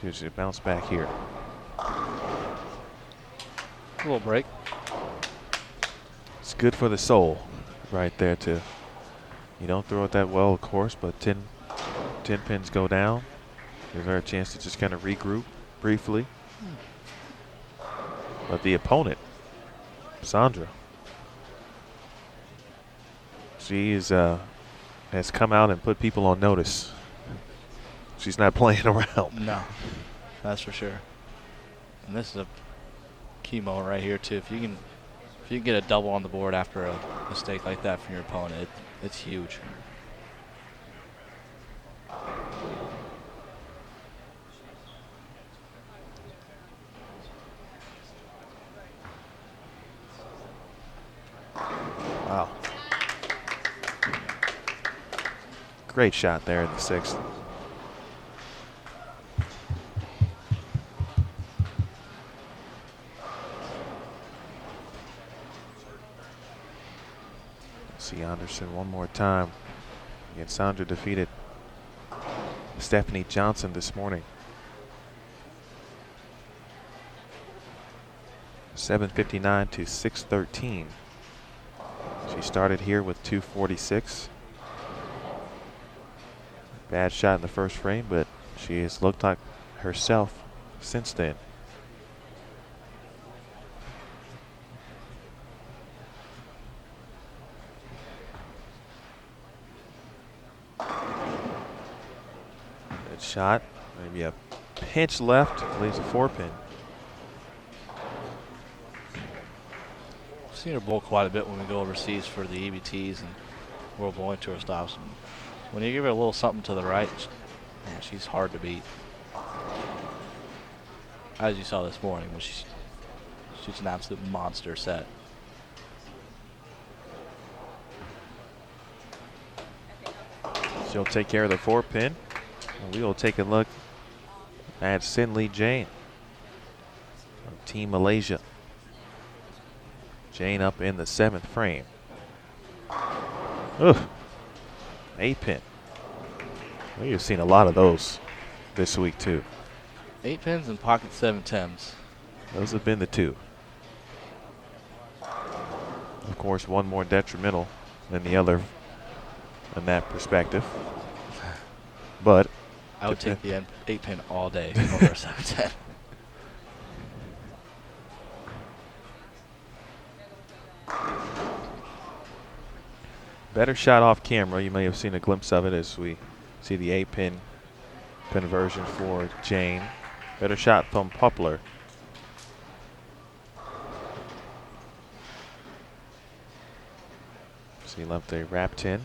S2: She should bounce back here.
S3: A little break.
S2: It's good for the soul right there to, you don't throw it that well, of course, but 10 pins go down. Gives her a chance to just kind of regroup briefly. But the opponent, Sandra, she is, has come out and put people on notice. She's not playing around.
S3: No, that's for sure. And this is a key moment right here too. If you can get a double on the board after a mistake like that from your opponent, it's huge.
S2: Wow. Great shot there in the 6th. See Anderson one more time. Again, Sandra defeated Stephanie Johnson this morning. 7:59 to 6:13. She started here with 246. Bad shot in the first frame, but she has looked like herself since then. shot. Maybe a pinch left. Leaves a 4-pin.
S3: I've seen her bowl quite a bit when we go overseas for the EBTs and World Bowling Tour stops. And when you give her a little something to the right, man, she's hard to beat. As you saw this morning, when she's an absolute monster set.
S2: She'll take care of the 4-pin. And we will take a look at Sin Lee Jane from Team Malaysia. Jane up in the 7th frame. Ugh. 8-pin. We've seen a lot of those this week too.
S3: 8 pins and pocket 7-10s.
S2: Those have been the two. Of course, one more detrimental than the other in that perspective. But
S3: I would take the 8-pin all day over a 7-10.
S2: better shot off camera. You may have seen a glimpse of it as we see the 8-pin conversion for Jane. Better shot from Poplar. So he left a wrapped in.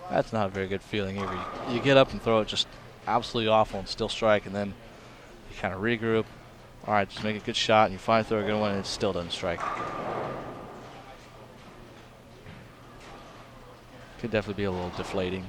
S3: That's not a very good feeling either. You get up and throw it just absolutely awful and still strike, and then you kind of regroup. All right, just make a good shot, and you finally throw a good one, and it still doesn't strike. Could definitely be a little deflating.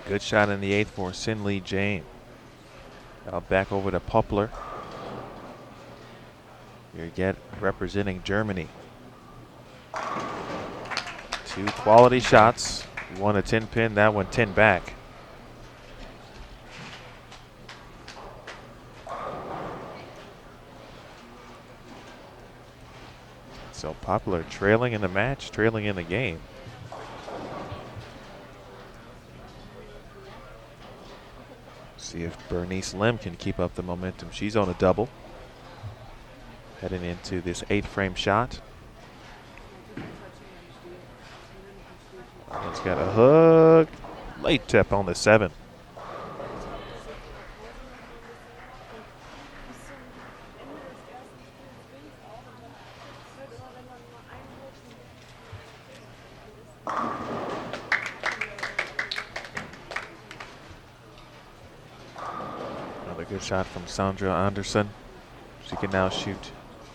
S2: Good shot in the 8th for Sin Lee Jane. Now back over to Poplar. Here again, representing Germany. 2 quality shots. One a 10-pin, that one 10 back. So Poplar trailing in the match, trailing in the game. See if Bernice Lim can keep up the momentum. She's on a double. Heading into this 8-frame shot. It's got a hook. Late tip on the 7. Good shot from Sandra Anderson. She can now shoot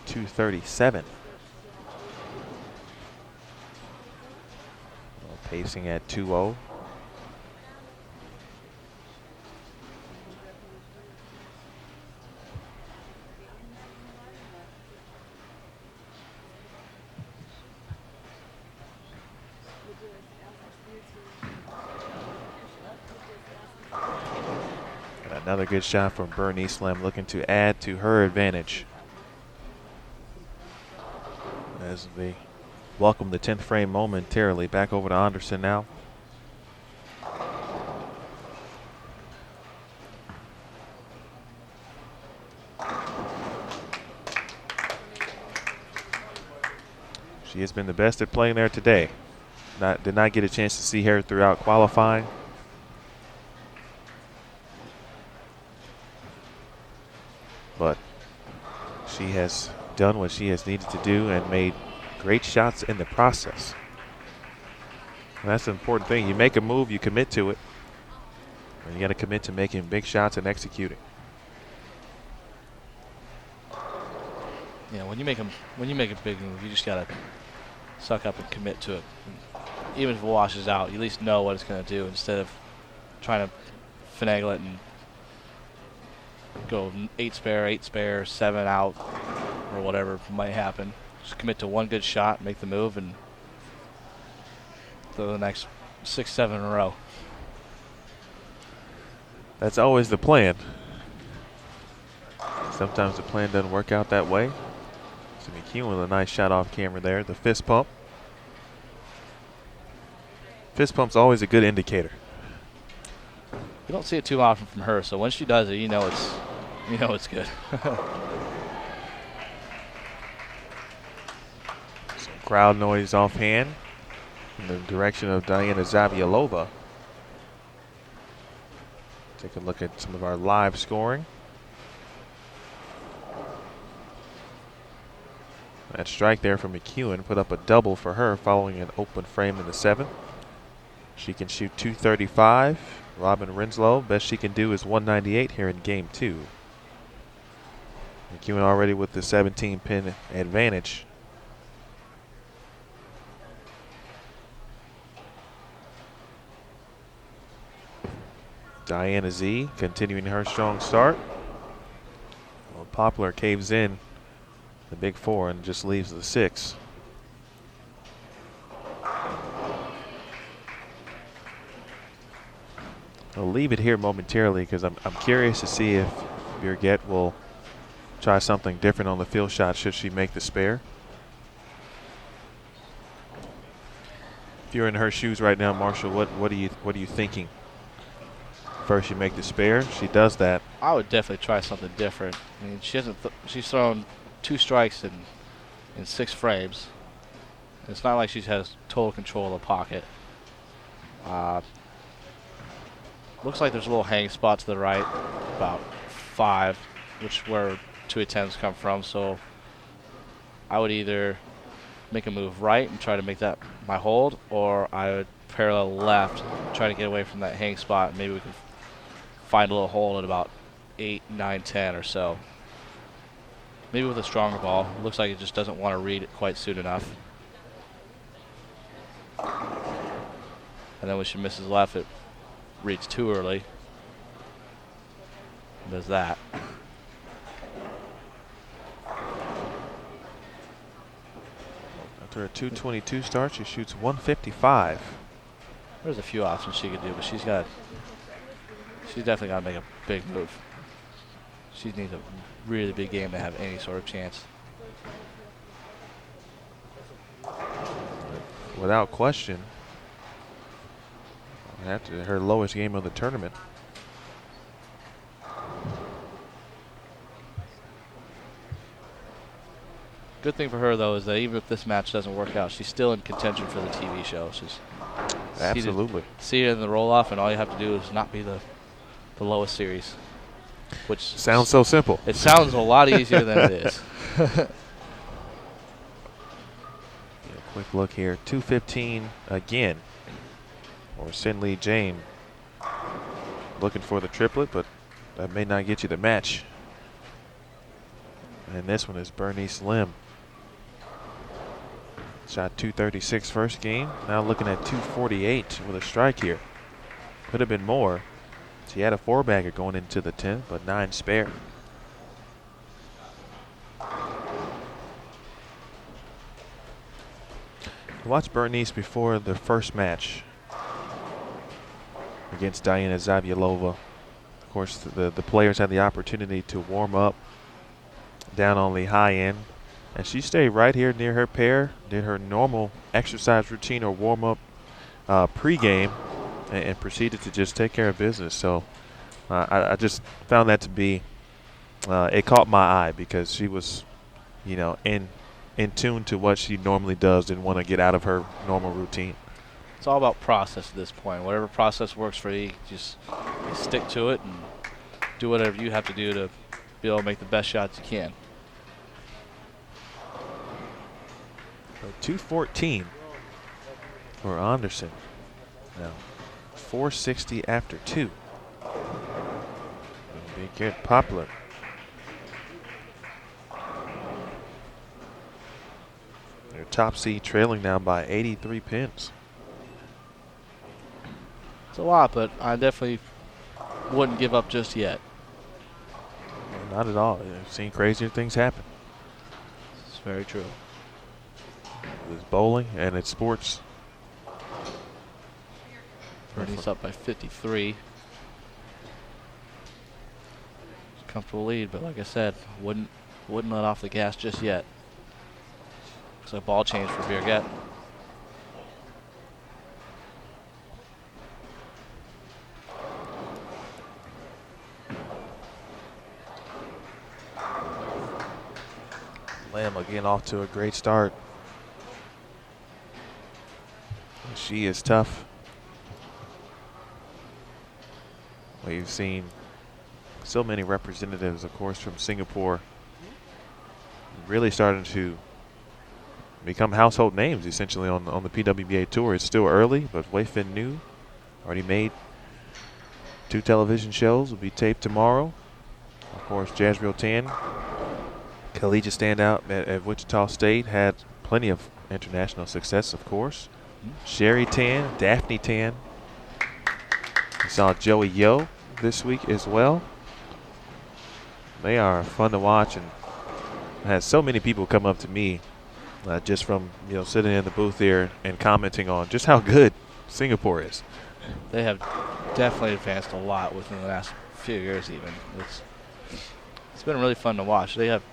S2: 237. Pacing at 2-0. Another good shot from Bernice Lim, looking to add to her advantage. As they welcome the 10th frame momentarily. Back over to Anderson now. She has been the best at playing there today. Did not get a chance to see her throughout qualifying. But she has done what she has needed to do and made great shots in the process. And that's the important thing. You make a move, you commit to it. And you got to commit to making big shots and executing.
S3: Yeah, when you make a big move, you just gotta suck up and commit to it. And even if it washes out, you at least know what it's gonna do instead of trying to finagle it and go 8 spare, 7 out, or whatever might happen. Just commit to one good shot, make the move, and throw the next 6, 7 in a row.
S2: That's always the plan. Sometimes the plan doesn't work out that way. So McEwen with a nice shot off camera there. The fist pump. Fist pump's always a good indicator.
S3: You don't see it too often from her, so when she does it, you know it's good.
S2: Some crowd noise offhand in the direction of Diana Zavialova. Take a look at some of our live scoring. That strike there from McEwen put up a double for her following an open frame in the 7th. She can shoot .235. Robin Renslow, best she can do is .198 here in game 2. McEwen already with the 17-pin advantage. Diana Z continuing her strong start. Well, Poplar caves in the big 4 and just leaves the 6. I'll leave it here momentarily because I'm curious to see if Birgit will try something different on the field shot should she make the spare. If you're in her shoes right now, Marshall, what are you thinking? First you make the spare, she does that.
S3: I would definitely try something different. I mean, she's thrown 2 strikes in 6 frames. It's not like she has total control of the pocket. Looks like there's a little hang spot to the right, about 5, which where 2 attempts come from. So I would either make a move right and try to make that my hold, or I would parallel left, try to get away from that hang spot. Maybe we can find a little hole at about 8, 9, 10 or so. Maybe with a stronger ball. Looks like it just doesn't want to read it quite soon enough. And then when she misses left, it reads too early. Does that.
S2: After a 222 start, she shoots .155.
S3: There's a few options she could do, but she's definitely got to make a big move. She needs a really big game to have any sort of chance.
S2: Without question, after her lowest game of the tournament.
S3: Good thing for her, though, is that even if this match doesn't work out, she's still in contention for the TV show. She's
S2: Absolutely.
S3: See it in the roll-off, and all you have to do is not be the lowest series. Which
S2: sounds so simple.
S3: It sounds a lot easier than it is.
S2: Quick look here. 215 again. Or Sinley James looking for the triplet, but that may not get you the match. And this one is Bernice Lim. Shot .236 first game. Now looking at .248 with a strike here. Could have been more. She had a 4-bagger going into the 10th, but 9 spare. I watched Bernice before the first match against Diana Zavialova. Of course, the players had the opportunity to warm up down on the high end, and she stayed right here near her pair, did her normal exercise routine or warm-up pregame, and proceeded to just take care of business. So I just found that to be, it caught my eye because she was, in tune to what she normally does, didn't want to get out of her normal routine.
S3: It's all about process at this point. Whatever process works for you, just stick to it and do whatever you have to do to be able to make the best shots you can.
S2: 214 for Anderson. Now 460 after 2. Be good, Poplar. Their top seed trailing now by 83 pins.
S3: It's a lot, but I definitely wouldn't give up just yet.
S2: Not at all. I've seen crazier things happen.
S3: It's very true.
S2: It's bowling and it's sports.
S3: Bernie's up by 53. comfortable lead, but like I said, wouldn't let off the gas just yet. So ball change for Birgit.
S2: Lamb again off to a great start. She is tough. We've seen so many representatives, of course, from Singapore really starting to become household names essentially on the PWBA tour. It's still early, but Wei Fin Nu already made 2 television shows, will be taped tomorrow. Of course, Jazriel Tan, collegiate standout at Wichita State, had plenty of international success, of course. Sherry Tan, Daphne Tan. We saw Joey Yo this week as well. They are fun to watch, and had so many people come up to me just from sitting in the booth here and commenting on just how good Singapore is.
S3: They have definitely advanced a lot within the last few years even. It's been really fun to watch. They have,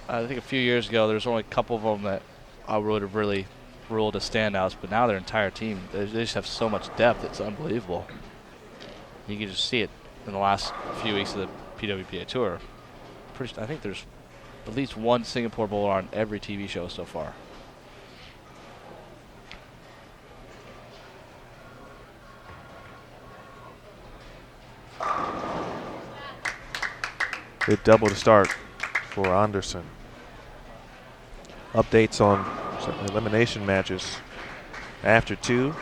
S3: I think a few years ago, there was only a couple of them that I would have really ruled as standouts, but now their entire team, they just have so much depth, it's unbelievable. You can just see it in the last few weeks of the PWPA Tour. I think there's at least one Singapore bowler on every TV show so far.
S2: Good double to start for Anderson. Updates on some elimination matches. After 2,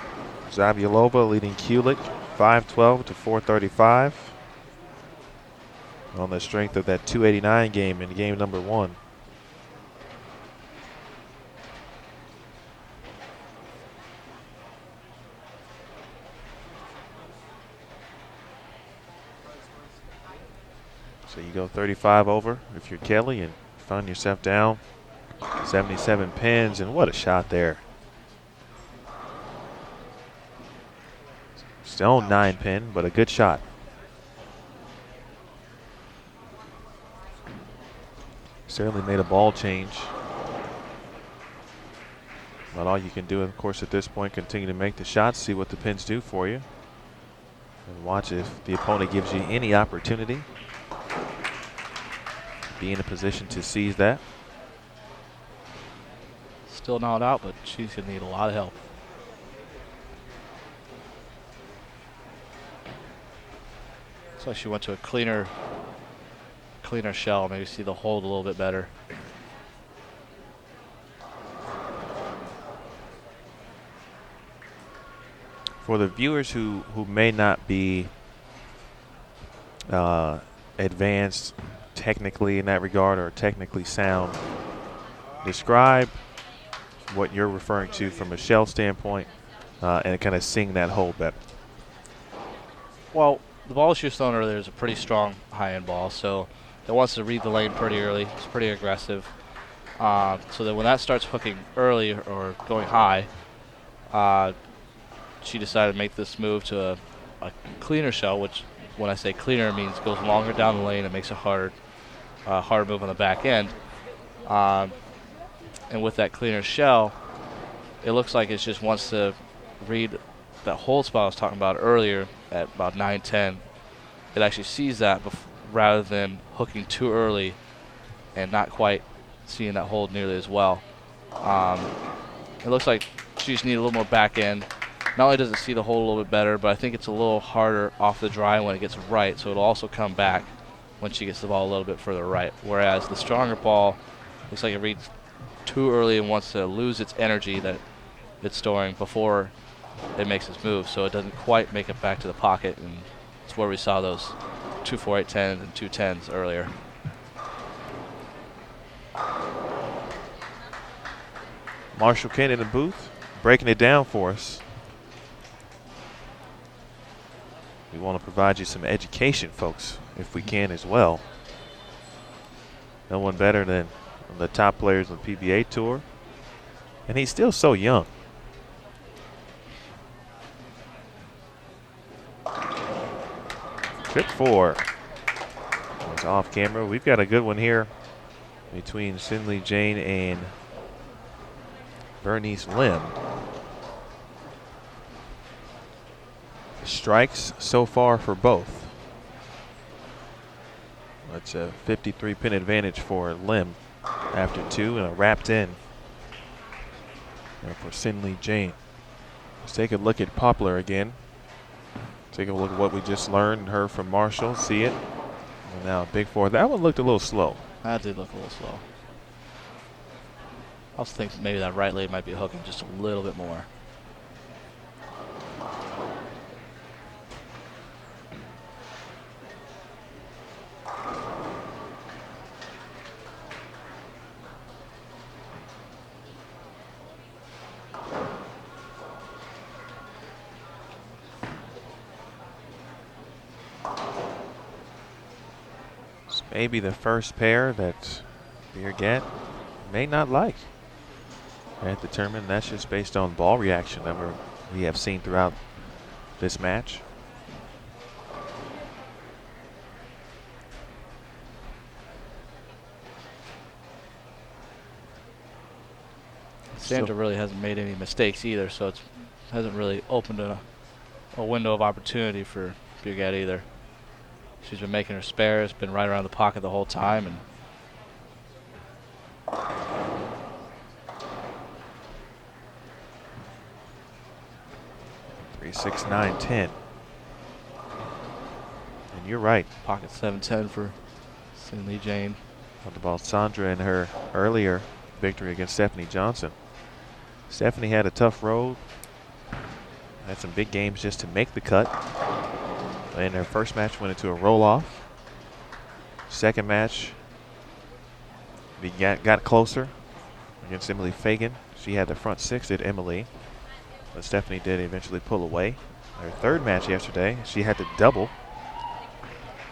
S2: Zavialova leading Kulik 5-12 to 435 on the strength of that 289 game in game number 1. So you go 35 over if you're Kelly and find yourself down 77 pins, and what a shot there. Still 9 pin, but a good shot. Certainly made a ball change. But all you can do, of course, at this point, continue to make the shots, see what the pins do for you. And watch if the opponent gives you any opportunity. Be in a position to seize that.
S3: Still not out, but she's going to need a lot of help. Looks like she went to a cleaner shell, maybe see the hold a little bit better.
S2: For the viewers who may not be advanced technically in that regard or technically sound, describe what you're referring to from a shell standpoint and kind of seeing that hold better.
S3: Well, the ball she was throwing earlier is a pretty strong high-end ball, so it wants to read the lane pretty early. It's pretty aggressive. So that when that starts hooking early or going high, she decided to make this move to a cleaner shell, which when I say cleaner means goes longer down the lane and makes a harder move on the back end. And with that cleaner shell, it looks like it just wants to read that hold spot I was talking about earlier at about 9-10. It actually sees that rather than hooking too early and not quite seeing that hold nearly as well. It looks like she just needs a little more back end. Not only does it see the hold a little bit better, but I think it's a little harder off the dry when it gets right, so it'll also come back when she gets the ball a little bit further right. Whereas the stronger ball looks like it reads too early and wants to lose its energy that it's storing before it makes its move, so it doesn't quite make it back to the pocket, and it's where we saw those 2-4-8-10s and 2-10s earlier.
S2: Marshall Kent in the booth, breaking it down for us. We want to provide you some education, folks, if we can as well. No one better than the top players on the PBA Tour. And he's still so young. Trick 4. It's off camera. We've got a good one here between Cinley Jane and Bernice Lim. Strikes so far for both. That's a 53-pin advantage for Lim after 2 and a wrapped in there for Cinley Jane. Let's take a look at Poplar again. Take a look at what we just learned and heard from Marshall. See it. And now big 4. That one looked a little slow.
S3: That did look a little slow. I also think maybe that right leg might be hooking just a little bit more.
S2: Maybe the first pair that Birgit may not like at the tournament. That's just based on ball reaction that we have seen throughout this match.
S3: Sandra really hasn't made any mistakes either, so it hasn't really opened a window of opportunity for Birgit either. She's been making her spares, been right around the pocket the whole time, and
S2: 3, 6, 9, 10. And you're right.
S3: pocket 7-10 for Cinley Jane.
S2: Talked about Sandra and her earlier victory against Stephanie Johnson. Stephanie had a tough road. Had some big games just to make the cut. In her first match went into a roll-off. Second match, we got closer against Emily Fagan. She had the front 6 at Emily, but Stephanie did eventually pull away. Her third match yesterday, she had to double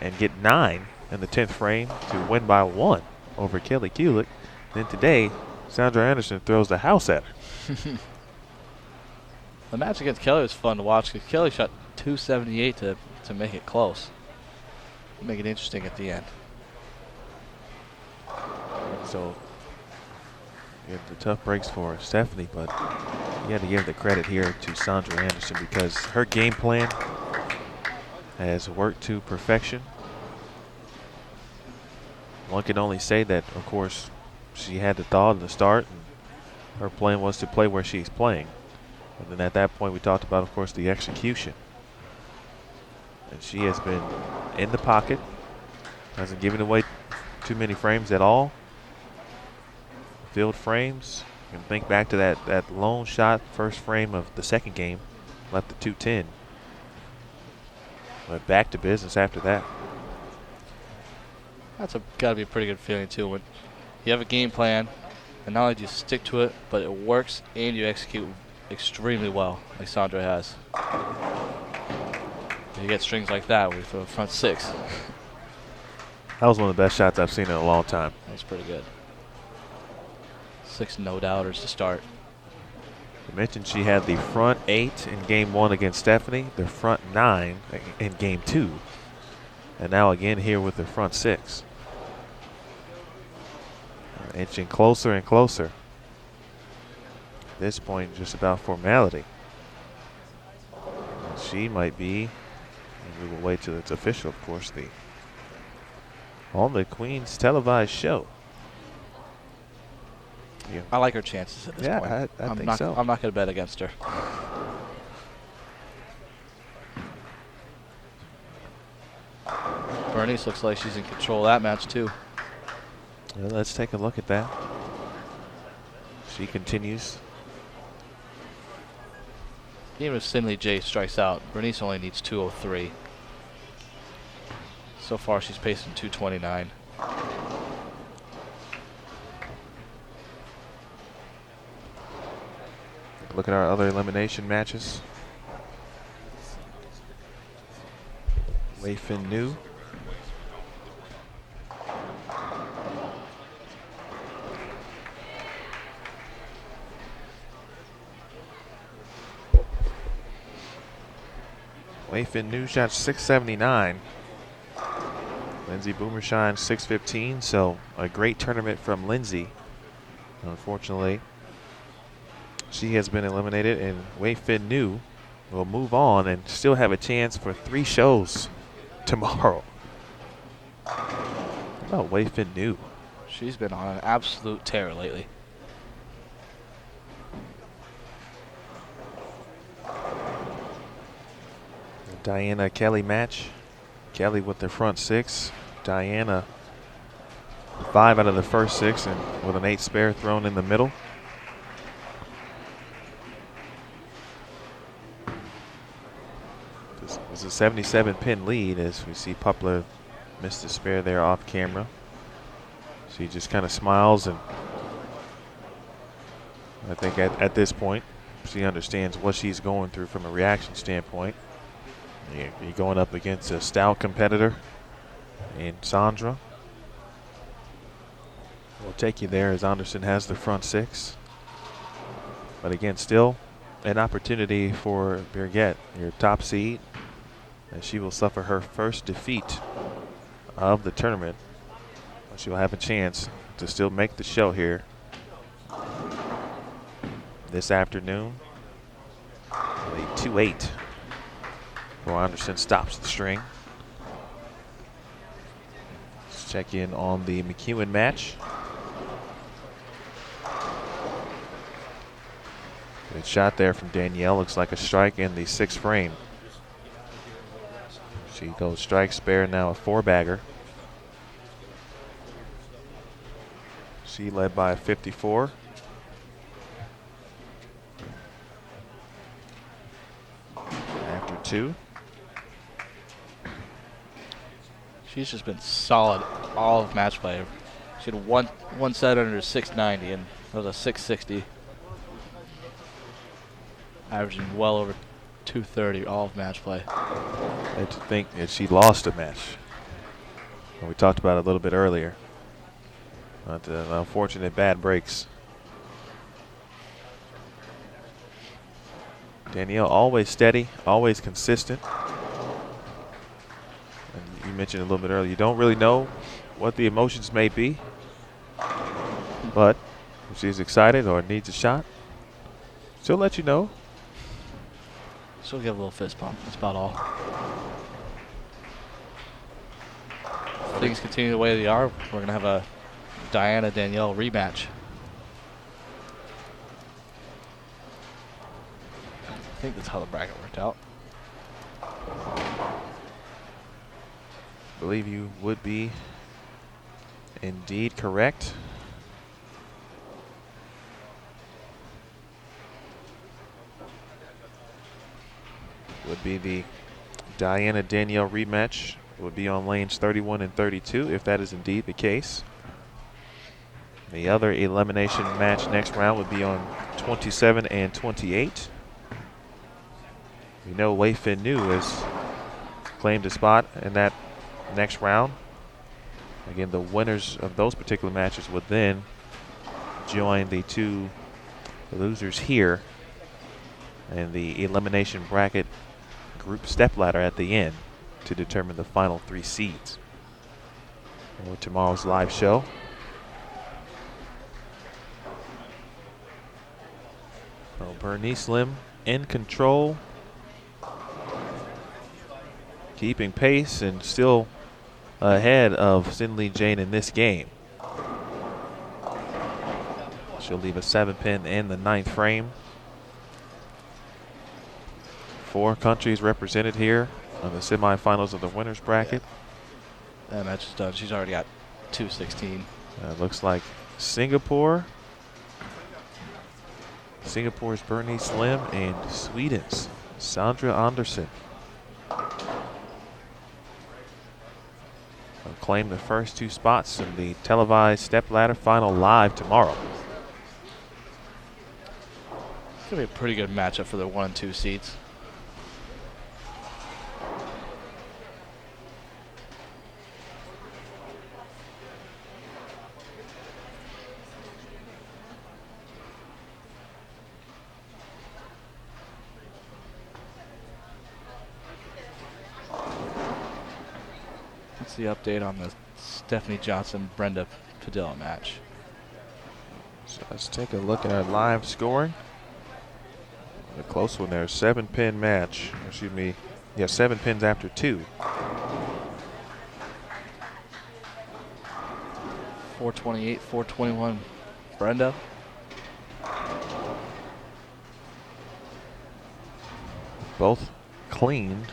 S2: and get 9 in the 10th frame to win by 1 over Kelly Kulik. Then today, Sandra Anderson throws the house at her.
S3: The match against Kelly was fun to watch because Kelly shot 278 to make it close. Make it interesting at the end.
S2: So, you have the tough breaks for Stephanie, but you got to give the credit here to Sandra Anderson because her game plan has worked to perfection. One can only say that, of course, she had the thought in the start, and her plan was to play where she's playing. And then at that point, we talked about, of course, the execution. And she has been in the pocket, hasn't given away too many frames at all. Field frames, you can think back to that lone shot, first frame of the second game, left at 210. But back to business after that.
S3: That's got to be a pretty good feeling too when you have a game plan and not only do you stick to it, but it works and you execute extremely well, like Sandra has. You get strings like that with the front 6.
S2: That was one of the best shots I've seen in a long time.
S3: That's pretty good. 6 no-doubters to start.
S2: I mentioned she had the front 8 in game 1 against Stephanie, the front 9 in game 2, and now again here with the front 6. Inching closer and closer. At this point, just about formality. She might be, and we will wait till it's official, of course, on the Queens televised show. Yeah.
S3: I like her chances at this point.
S2: I think so.
S3: I'm not going to bet against her. Bernice looks like she's in control of that match too.
S2: Well, let's take a look at that. She continues.
S3: Even if Cinley J strikes out, Bernice only needs 203. So far, she's pacing 229.
S2: Look at our other elimination matches. Wei Fin Nu. Wei Fin Nu shot 679. Lindsay Boomershine 6-15, so a great tournament from Lindsay. Unfortunately, she has been eliminated, and Wei Fin New will move on and still have a chance for 3 shows tomorrow. How about Wei Fin New?
S3: She's been on an absolute tear lately.
S2: The Diana Kelly match. Kelly with the front 6. Diana 5 out of the first 6, and with an 8 spare thrown in the middle. This was a 77-pin lead, as we see Pupler miss the spare there off camera. She just kind of smiles, and I think at this point she understands what she's going through from a reaction standpoint. You're going up against a stout competitor in Sandra. We'll take you there as Anderson has the front 6. But again, still an opportunity for Birgit, your top seed, and she will suffer her first defeat of the tournament. She will have a chance to still make the show here this afternoon. A 2-8 for Anderson stops the string. Let's check in on the McEwen match. Good shot there from Danielle. Looks like a strike in the 6th frame. She goes strike spare, now a 4-bagger. She led by 54. After 2.
S3: She's just been solid all of match play. She had one set under 690, and that was a 660. Averaging well over 230 all of match play.
S2: I think that she lost a match. We talked about it a little bit earlier. But unfortunate bad breaks. Danielle always steady, always consistent. And you mentioned a little bit earlier, you don't really know what the emotions may be. But if she's excited or needs a shot, she'll let you know.
S3: She'll give a little fist bump. That's about all. If things continue the way they are, we're going to have a Diana-Danielle rematch. I think that's how the bracket worked out.
S2: I believe you would be indeed correct. Would be the Diana-Danielle rematch. Would be on lanes 31 and 32, if that is indeed the case. The other elimination match next round would be on 27 and 28. We know Wei Fin New has claimed a spot in that next round. Again, the winners of those particular matches would then join the 2 losers here in the elimination bracket group stepladder at the end to determine the final 3 seeds for tomorrow's live show. So Bernice Lim in control, keeping pace and still ahead of Cindy Jane in this game. She'll leave a 7-pin in the 9th frame. 4 countries represented here on the semifinals of the winners bracket.
S3: That match is done. She's already got 216.
S2: Looks like Singapore's Bernice Lim and Sweden's Sandra Andersson will claim the first 2 spots in the televised stepladder final live tomorrow.
S3: It's going to be a pretty good matchup for the 1 and 2 seeds. What's the update on the Stephanie Johnson-Brenda Padilla match?
S2: So let's take a look at our live scoring. A close one there. 7-pin match. Excuse me. Yeah, 7 pins after 2.
S3: 428, 421. Brenda.
S2: Both cleaned.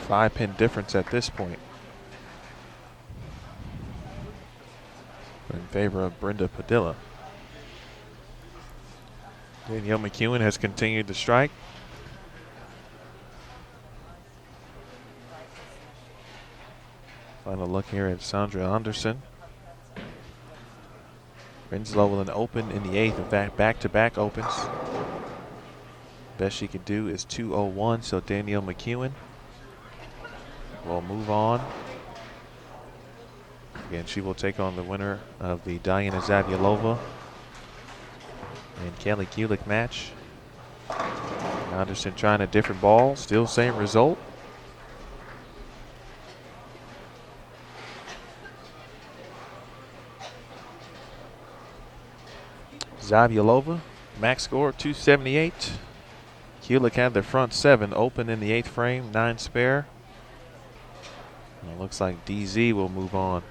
S2: Five-pin difference at this point in favor of Brenda Padilla. Danielle McEwen has continued to strike. Final look here at Sandra Anderson. Renslow will then open in the 8th. In fact, back-to-back opens. Best she can do is 2:01, so Danielle McEwen will move on. Again, she will take on the winner of the Diana Zavyalova and Kelly Kulik match. Anderson trying a different ball, still same result. Zavyalova, max score 278. Kulik had the front 7 open in the 8th frame, 9 spare. And it looks like DZ will move on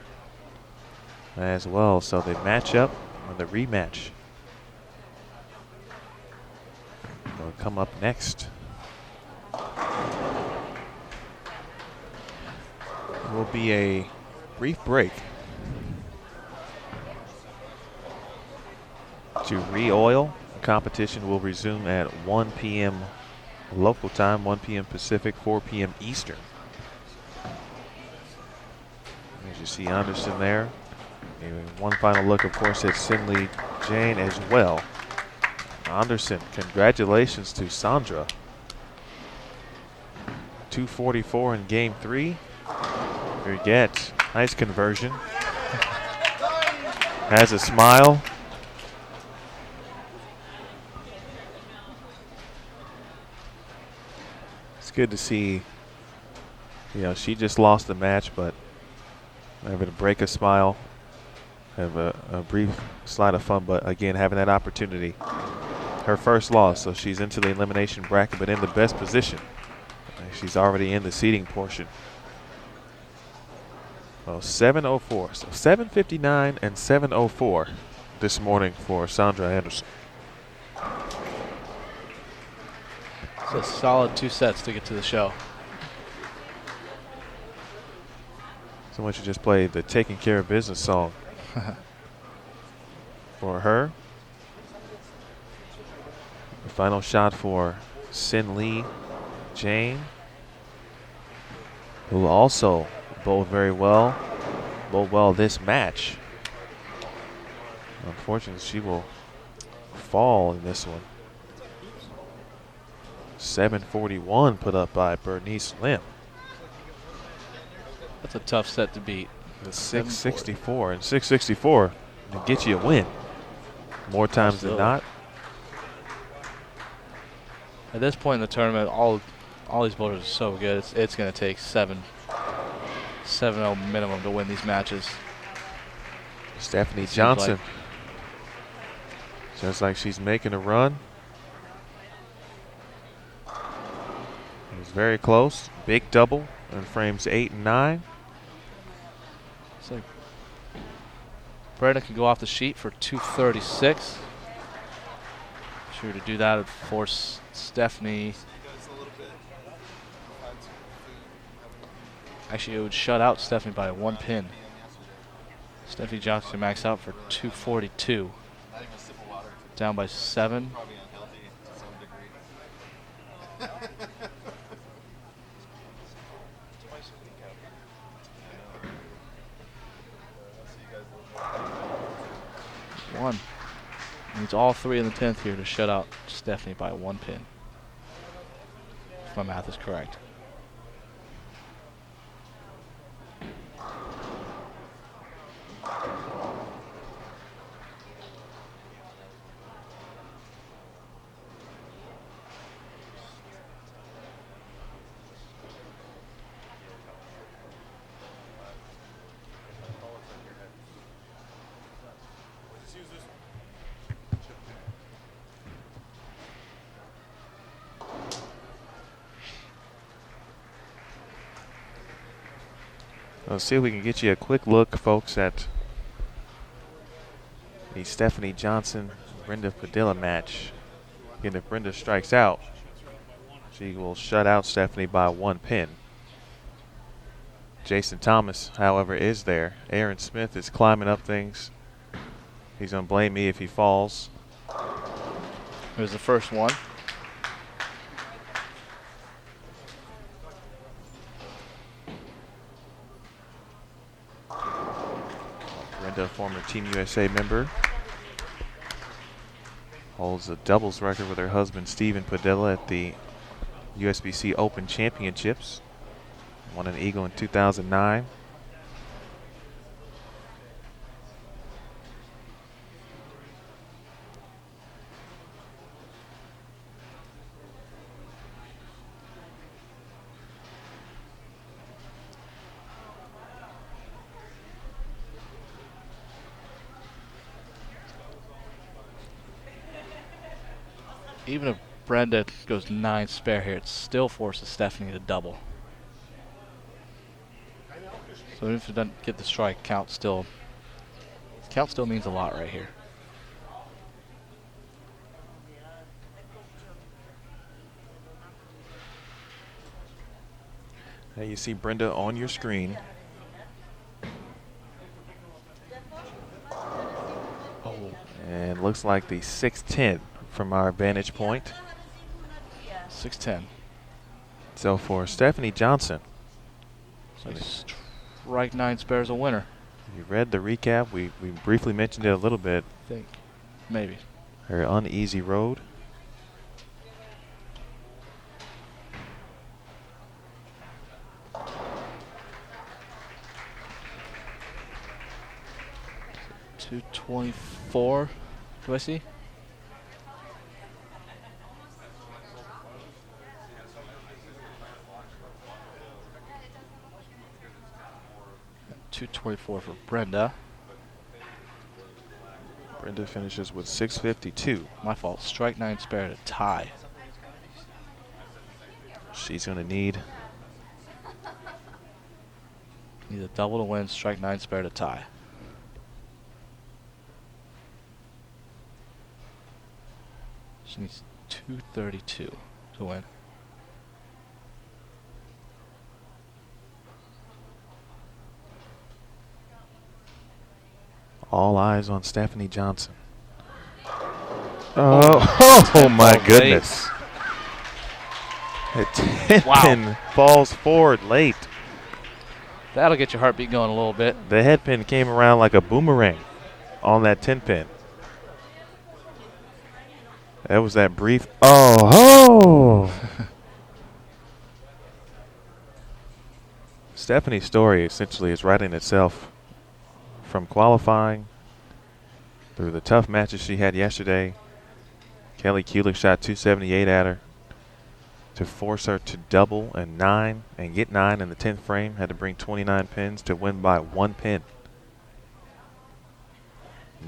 S2: as well. So the matchup, or the rematch, will come up next. It will be a brief break to re-oil. The competition will resume at 1 p.m. local time, 1 p.m. Pacific, 4 p.m. Eastern. As you see Anderson there. And one final look, of course, at Sinley Jane as well. Anderson, congratulations to Sandra. 244 in game 3. Forget, nice conversion. Has a smile. It's good to see, you know, she just lost the match, but having to break a smile, have a brief slide of fun, but again, having that opportunity. Her first loss, so she's into the elimination bracket, but in the best position. She's already in the seeding portion. Well, 7:04, so 7:59 and 7:04 this morning for Sandra Anderson.
S3: It's a solid 2 sets to get to the show.
S2: Someone should just play the Taking Care of Business song for her. The final shot for Sin Lee Jane, who will also bowl well this match. Unfortunately, she will fall in this one. 741 put up by Bernice Lim.
S3: That's a tough set to beat.
S2: The 664, and 664 to get you a win more times than not.
S3: At this point in the tournament, all these bowlers are so good. It's going to take 7-0 minimum to win these matches.
S2: Stephanie Johnson, just like she's making a run. It's very close. Big double in frames 8 and 9.
S3: It's like Brenda can go off the sheet for 236. Sure to do that would force Stephanie. Actually, it would shut out Stephanie by 1 pin. Stephanie Johnson max out for 242. Down by 7. One. Needs all 3 in the 10th here to shut out Stephanie by 1 pin. If my math is correct.
S2: Let's see if we can get you a quick look, folks, at the Stephanie Johnson Brenda Padilla match. Again, if Brenda strikes out, she will shut out Stephanie by 1 pin. Jason Thomas, however, is there. Aaron Smith is climbing up things. He's going to blame me if he falls.
S3: Here's the first one.
S2: Brenda, former Team USA member, holds a doubles record with her husband Stephen Padilla at the USBC Open Championships. Won an eagle in 2009.
S3: Even if Brenda goes 9 spare here, it still forces Stephanie to double. So even if it doesn't get the strike, count still means a lot right here.
S2: Now you see Brenda on your screen.
S3: Oh,
S2: And looks like the 6-10 from our vantage point.
S3: 6-10.
S2: So for Stephanie Johnson,
S3: So strike 9 spares a winner.
S2: you read the recap. We briefly mentioned it a little bit.
S3: I think. Maybe.
S2: Her uneasy road.
S3: .224. Do I see? .224 for Brenda.
S2: Brenda finishes with 652.
S3: My fault. Strike 9 spare to tie.
S2: She's going to need
S3: Need a double to win. Strike 9 spare to tie. She needs 232 to win.
S2: all eyes on Stephanie Johnson. Oh my goodness. The 10 pin falls forward late.
S3: That'll get your heartbeat going a little bit.
S2: The head pin came around like a boomerang on that 10 pin. That was that brief. Stephanie's story essentially is writing itself from qualifying through the tough matches she had yesterday. Kelly Kulick shot 278 at her to force her to double and 9 and get 9 in the 10th frame. Had to bring 29 pins to win by 1 pin.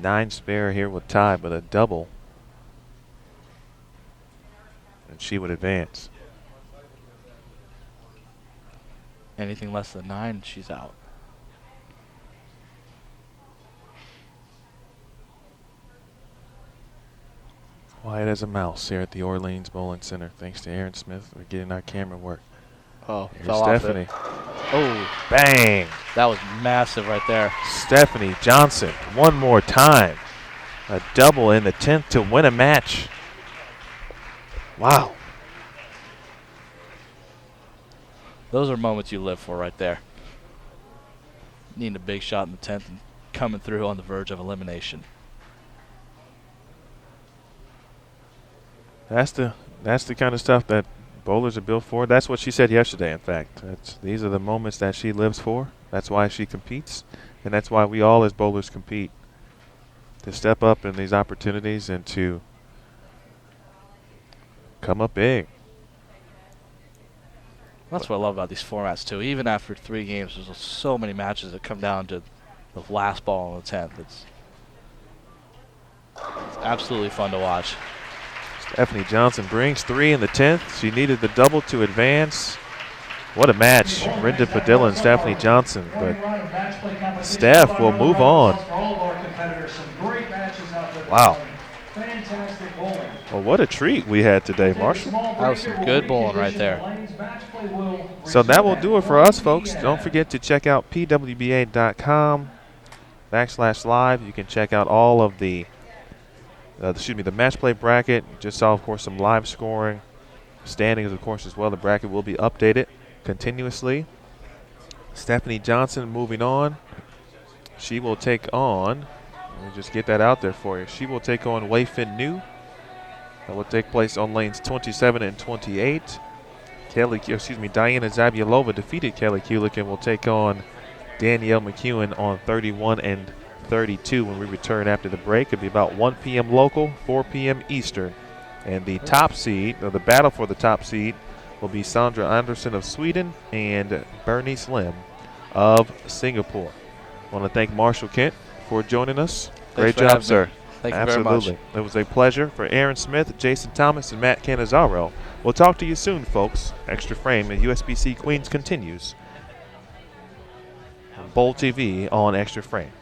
S2: 9 spare here with tie, but a double, and she would advance.
S3: Anything less than 9, she's out.
S2: Quiet as a mouse here at the Orleans Bowling Center. Thanks to Aaron Smith for getting our camera work.
S3: Oh,
S2: Here's
S3: fell
S2: Stephanie.
S3: off it. Oh,
S2: Bang!
S3: that was massive right there.
S2: Stephanie Johnson, one more time. A double in the 10th to win a match. Wow.
S3: Those are moments you live for right there. Needing a big shot in the 10th and coming through on the verge of elimination.
S2: That's the kind of stuff that bowlers are built for. That's what she said yesterday, in fact. These are the moments that she lives for. That's why she competes, and that's why we all as bowlers compete. To step up in these opportunities and to come up big.
S3: That's what I love about these formats too. Even after 3 games, there's so many matches that come down to the last ball on the 10th. It's absolutely fun to watch.
S2: Stephanie Johnson brings 3 in the 10th. She needed the double to advance. What a match. Brenda Padilla and Stephanie Johnson. But Steph will move on. Wow. Well, what a treat we had today, Marshall.
S3: That was some good bowling right there.
S2: So that will do it for us, folks. Don't forget to check out pwba.com/live. You can check out all of the match play bracket. You just saw, of course, some live scoring standings, of course, as well. The bracket will be updated continuously. Stephanie Johnson moving on. She will take on, let me just get that out there for you. She will take on Wei Fin New. That will take place on lanes 27 and 28. Diana Zabielova defeated Kelly Kulik and will take on Danielle McEwen on 31 and 32 when we return after the break. It'll be about 1 p.m. local, 4 p.m. Eastern. And the top seed, or the battle for the top seed, will be Sandra Anderson of Sweden and Bernice Lim of Singapore. I want to thank Marshall Kent for joining us. Great job, sir.
S3: Thank you
S2: Absolutely.
S3: very much.
S2: It was a pleasure. For Aaron Smith, Jason Thomas, and Matt Canizaro, we'll talk to you soon, folks. Extra Frame and USBC Queens continues on Bowl TV on Extra Frame.